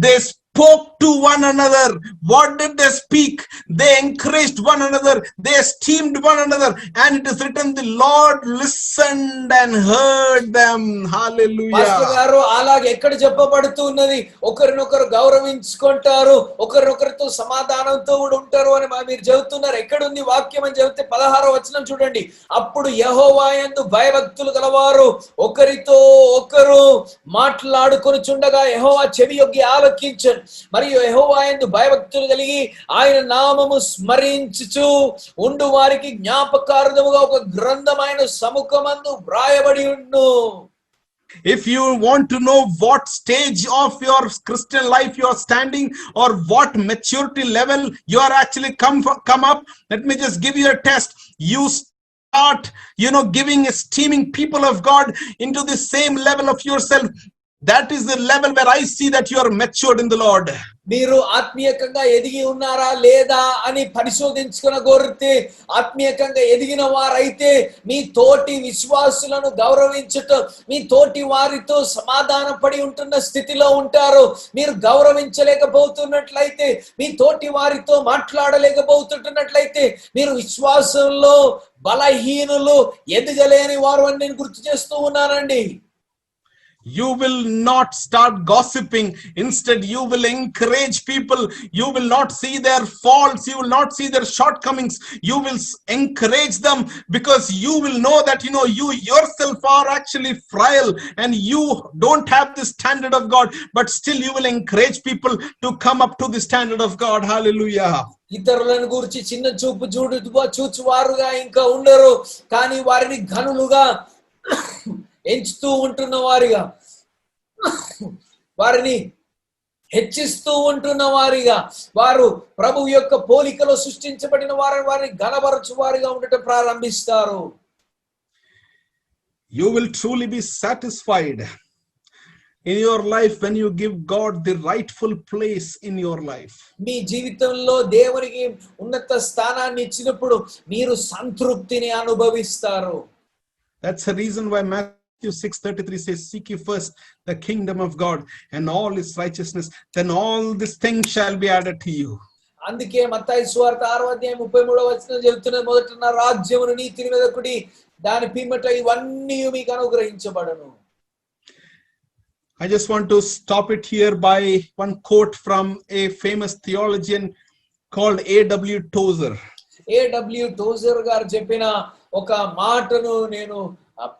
they spoke to one another. What did they speak? They encouraged one another, they esteemed one another, and it is written the Lord listened and heard them. Hallelujah. Pastor గారు అలాగే ఎక్కడ చెప్పబడుతున్నది, ఒకరినొకరు గౌరవించుకుంటారు, ఒకరినొకరితో సమాధానంతో కూడా ఉంటారు అని మీరు చెబుతున్నారు. ఎక్కడుంది వాక్యం అని చెబితే 16వ వచనం చూడండి. అప్పుడు యెహోవా యందు భయభక్తులు గలవారు ఒకరితో ఒకరు మాట్లాడుకొనుచుండగా యెహోవా చెవి యొగ్గి ఆలకించెను. మరియు యెహోవా యందు భయభక్తులు కలిగి ఆయన నామము స్మరించుచు ఉండు వారికి జ్ఞాపకార్థముగా ఒక గ్రంథమైన సముఖమందు వ్రాయబడి ఉండు. If you want to know what stage of your Christian life you are standing or what maturity level you are actually come up, let me just give you a test. You start, giving, esteeming people of God into the same level of yourself. That is the level where I see that you are matured in the Lord. మీరు ఆత్మీయంగా ఎదిగి ఉన్నారా లేదా అని పరిశోధించుకొనగోరితే, ఆత్మీయంగా ఎదిగిన వారైతే మీ తోటి విశ్వాసులను గౌరవించటం, మీ తోటి వారితో సమాధాన పడి ఉంటున్న స్థితిలో ఉంటారు. మీరు గౌరవించలేకపోతున్నట్లయితే, మీ తోటి వారితో మాట్లాడలేకపోతున్నట్లయితే మీరు విశ్వాసంలో బలహీనులు, ఎదగలేని వారు అని నేను గుర్తు చేస్తూ ఉన్నానండి. You will not start gossiping. Instead, you will encourage people. You will not see their faults. You will not see their shortcomings. You will encourage them because you will know that, you yourself are actually frail and you don't have the standard of God, but still you will encourage people to come up to the standard of God. Hallelujah. ఇతరులను గురించి చిన్న చూపు చూచువారుగా ఇంకా ఉండరు, కానీ వారిని ఘనులుగా ఎంచుతూ ఉంటున్న వారిగా, వారిని హెచ్చిస్తూ ఉంటున్న వారిగా, వారు ప్రభు యొక్క పోలికలో సృష్టించబడిన వారిని ఘనపరచు వారిగా ఉండటం ప్రారంభిస్తారు. You will truly be satisfied in your life when you give God the rightful place in your life. మీ జీవితంలో దేవునికి ఉన్నత స్థానాన్ని ఇచ్చినప్పుడు మీరు సంతృప్తిని అనుభవిస్తారు. That's the reason why Matthew 6:33 says, seek ye first the kingdom of God and all his righteousness, then all these things shall be added to you. అందుకే మత్తయి సువార్త 6వ అధ్యాయం 33వ వచనం చెబుతున్నది, మొదట నా రాజ్యమును నీతిని వెదకుడి, దాని పిమ్మట ఇవన్నీ మీకు అనుగ్రహించబడును. I just want to stop it here by one quote from a famous theologian called A.W. Tozer. A.W. Tozer గారు చెప్పిన ఒక మాటను నేను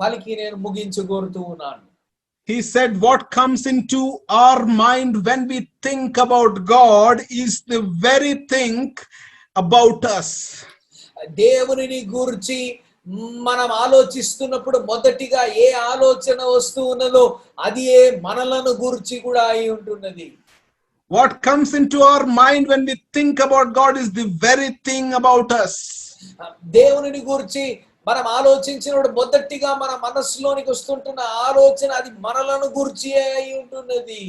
పలికి నేను ముగించగోరుతూ ఉన్నాను. He said, what comes into our mind when we think about God is the very thing about us. దేవునిని గురించి మనం ఆలోచిస్తున్నప్పుడు మొదటిగా ఏ ఆలోచన వస్తూ ఉన్నదో అది మనలను గురించి కూడా అయి ఉంటున్నది. What comes into our mind when we think about God is the very thing about us. దేవునిని గురించి మనం ఆలోచించినప్పుడు మొదటిగా మన మనస్సులోనికి వస్తుంటున్న ఆలోచన అది మనలను గురించి అయి ఉంటున్నది.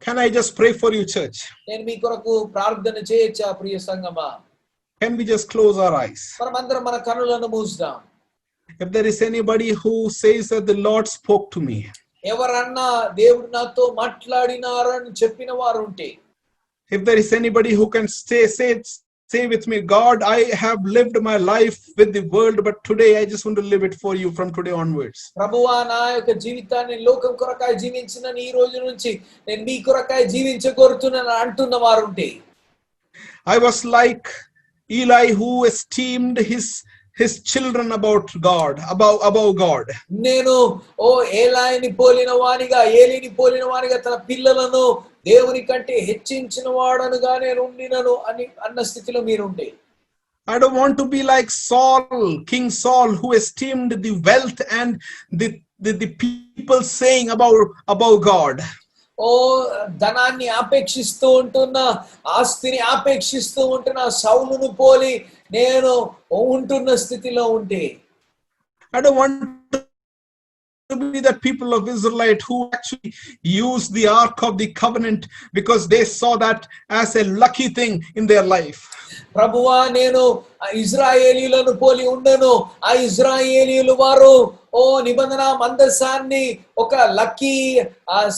Can I just pray for you, church? నేను మీ కొరకు ప్రార్థన చేయొచ్చా ప్రియ సంగమా? Can we just close our eyes? మనమందరం మన కన్నులను మూద్దాం. If there is anybody who says that the Lord spoke to me, ఎవరన్నా దేవుడు నాతో మాట్లాడినారని చెప్పిన వారు ఉంటే, if there is anybody who can say with me, God, I have lived my life with the world, but today I just want to live it for you from today onwards. ప్రభువా, నా యొక్క జీవితాన్ని లోకం కొరకాయ జీవించిన ఈ రోజు నుంచి నేను మీ కొరకాయ జీవించగోరుతున్నాను అంటున్న వారు ఉంటే, I was like Eli who esteemed his children above God. నేను ఏలాయిని పోలిన వానిగా, ఏలిని పోలిన వానిగా తన పిల్లలను దేవుని కంటే హెచ్చించిన వాడనుగా నేను ఉండినను అని అన్న స్థితిలో మీరుండే. I don't want to be like Saul, King Saul, who esteemed the wealth and the people saying about God. ధనాన్ని ఆపేక్షిస్తూ ఉంటున్న, ఆస్తిని ఆపేక్షిస్తూ ఉంటున్న సౌలును పోలి నేను ఉంటున్న స్థితిలో ఉంటే. I don't want to be the people of Israelite who actually used the Ark of the Covenant because they saw that as a lucky thing in their life. ప్రభువా నేను ఇజ్రాయేలీయులను పోలి ఉండను. ఆ ఇజ్రాయేలీయులు వారు నిబంధన మందసాన్ని ఒక లక్కీ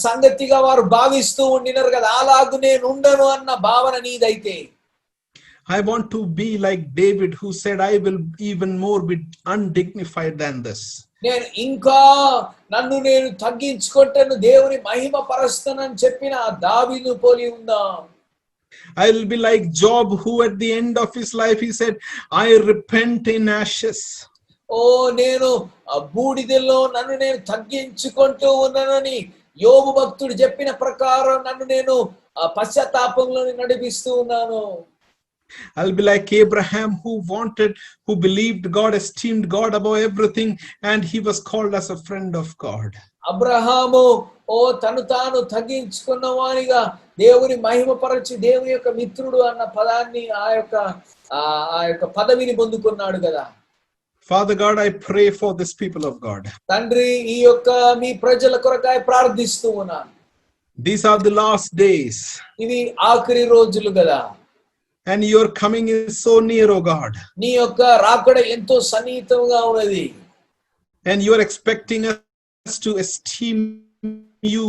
సంగతిగా వారు భావిస్తూ ఉండినారు కదా, అలాగు నేను ఉండను అన్న భావన నీదైతే. I want to be like David who said, I will even more be undignified than this. నేను ఇంకా నన్ను నేను తగ్గించుకుంటాను, దేవుని మహిమ పరుస్తానని చెప్పిన దావీదు పోలి ఉందాం. I will be like Job who at the end of his life he said, I repent in ashes. నేను బూడిదలో నన్ను నేను తగ్గించుకుంటూ ఉన్నానని యోబు భక్తుడు చెప్పిన ప్రకారం నన్ను నేను పశ్చాత్తాపంలో నడిపిస్తూ ఉన్నాను. I'll be like Abraham who believed God, esteemed God above everything, and he was called as a friend of God. Abraham తను తాను తగ్గించుకున్న వానిగా దేవుని మహిమపరచి దేవుని యొక్క మిత్రుడు అన్న పదాన్ని ఆ యొక్క పదవిని పొందుకున్నాడు కదా. Father God, I pray for this people of God. తండ్రి ఈ యొక్క మీ ప్రజల కొరకాయ ప్రార్థిస్తూ ఉన్నాను. These are the last days. ఇవి ఆఖరి రోజులు కదా. And your coming is so near, oh God. నీ యొక్క రాకడ ఎంతో సన్నిహితంగా ఉన్నది. And you are expecting us to esteem you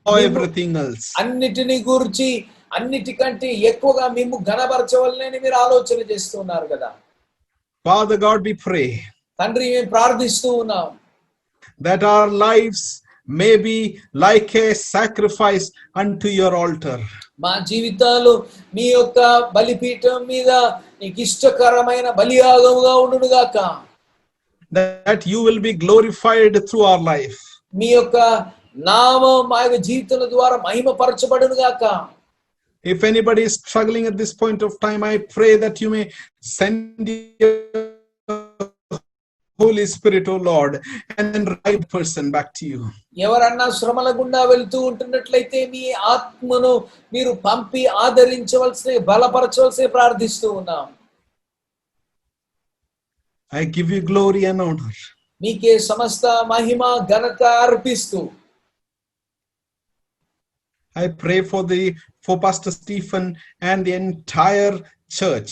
or everything else. అన్నిటిని గురించి అన్నిటికంటే ఎక్కువగా మేము ఘనపరచవలనని మీరు ఆలోచన చేస్తున్నారు కదా. Father God, we pray తండ్రి మేము ప్రార్థిస్తూ ఉన్నాం that our lives may be like a sacrifice unto your altar. మా జీవితాలు మీ యొక్క బలిపీఠం మీద నీకు ఇష్టకరమైన బలియాగముగా ఉండును గాక. That you will be glorified through our life. మీ యొక్క నామం మా యొక్క జీవితాల ద్వారా మహిమపరచబడును గాక. If anybody is struggling at this point of time, I pray that you may send your Holy Spirit, O Lord, and then right person back to you. ఎవరన్నా శ్రమల గుండా వెళ్తూ ఉంటున్నట్లయితే మీ ఆత్మను మీరు పంపి ఆదరించవలసి బలపరచవలసి ప్రార్థిస్తూ ఉన్నాం. I give you glory and honor. మీకే సమస్త మహిమ ఘనత అర్పిస్తూ I pray for Pastor Stephen and the entire church.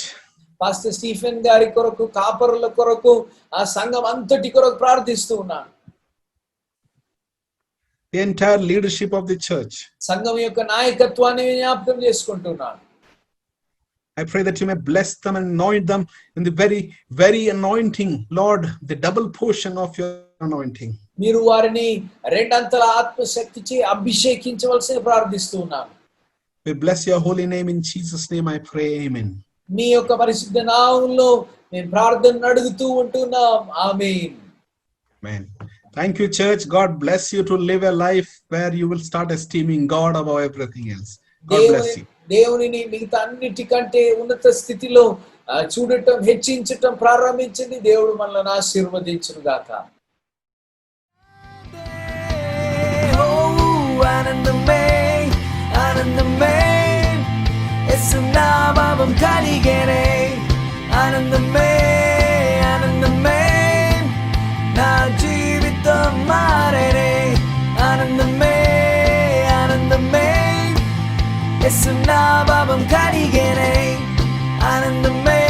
Pastor Stephen గారి కొరకు, కాపరుల కొరకు, ఆ సంఘం అంతటి కొరకు ప్రార్థిస్తూ ఉన్నాను. The entire leadership of the church. సంఘం యొక్క నాయకత్వాన్ని జ్ఞాపకం చేసుకుంటున్నాను. I pray that you may bless them and anoint them in the very, very anointing, Lord, the double portion of your anointing. మీరు వారిని రెండంతల ఆత్మశక్తిచే అభిషేకించవలసి ప్రార్థిస్తూ ఉన్నాను. We bless your holy name in Jesus' name. I pray, amen. మీ యొక్క పరిశుద్ధ నామములో మేము ప్రార్థన అడుగుతూ ఉంటున్నాం. ఆమేన్. Amen. Thank you, church. God bless you to live a life where you will start esteeming God above everything else. God bless you. దేవునిని మిగతా అన్నిటికంటే ఉన్నత స్థితిలో చూడటం, హెచ్చించటం ప్రారంభించింది. దేవుడు మనల్ని ఆశీర్వదించును గాక. నామం కలిగేనే ఆనందమే ఆనందమే నా జీవితం మారేనే ఆనందమే ఆనందమే యేసు నామం కలిగేనే ఆనందమే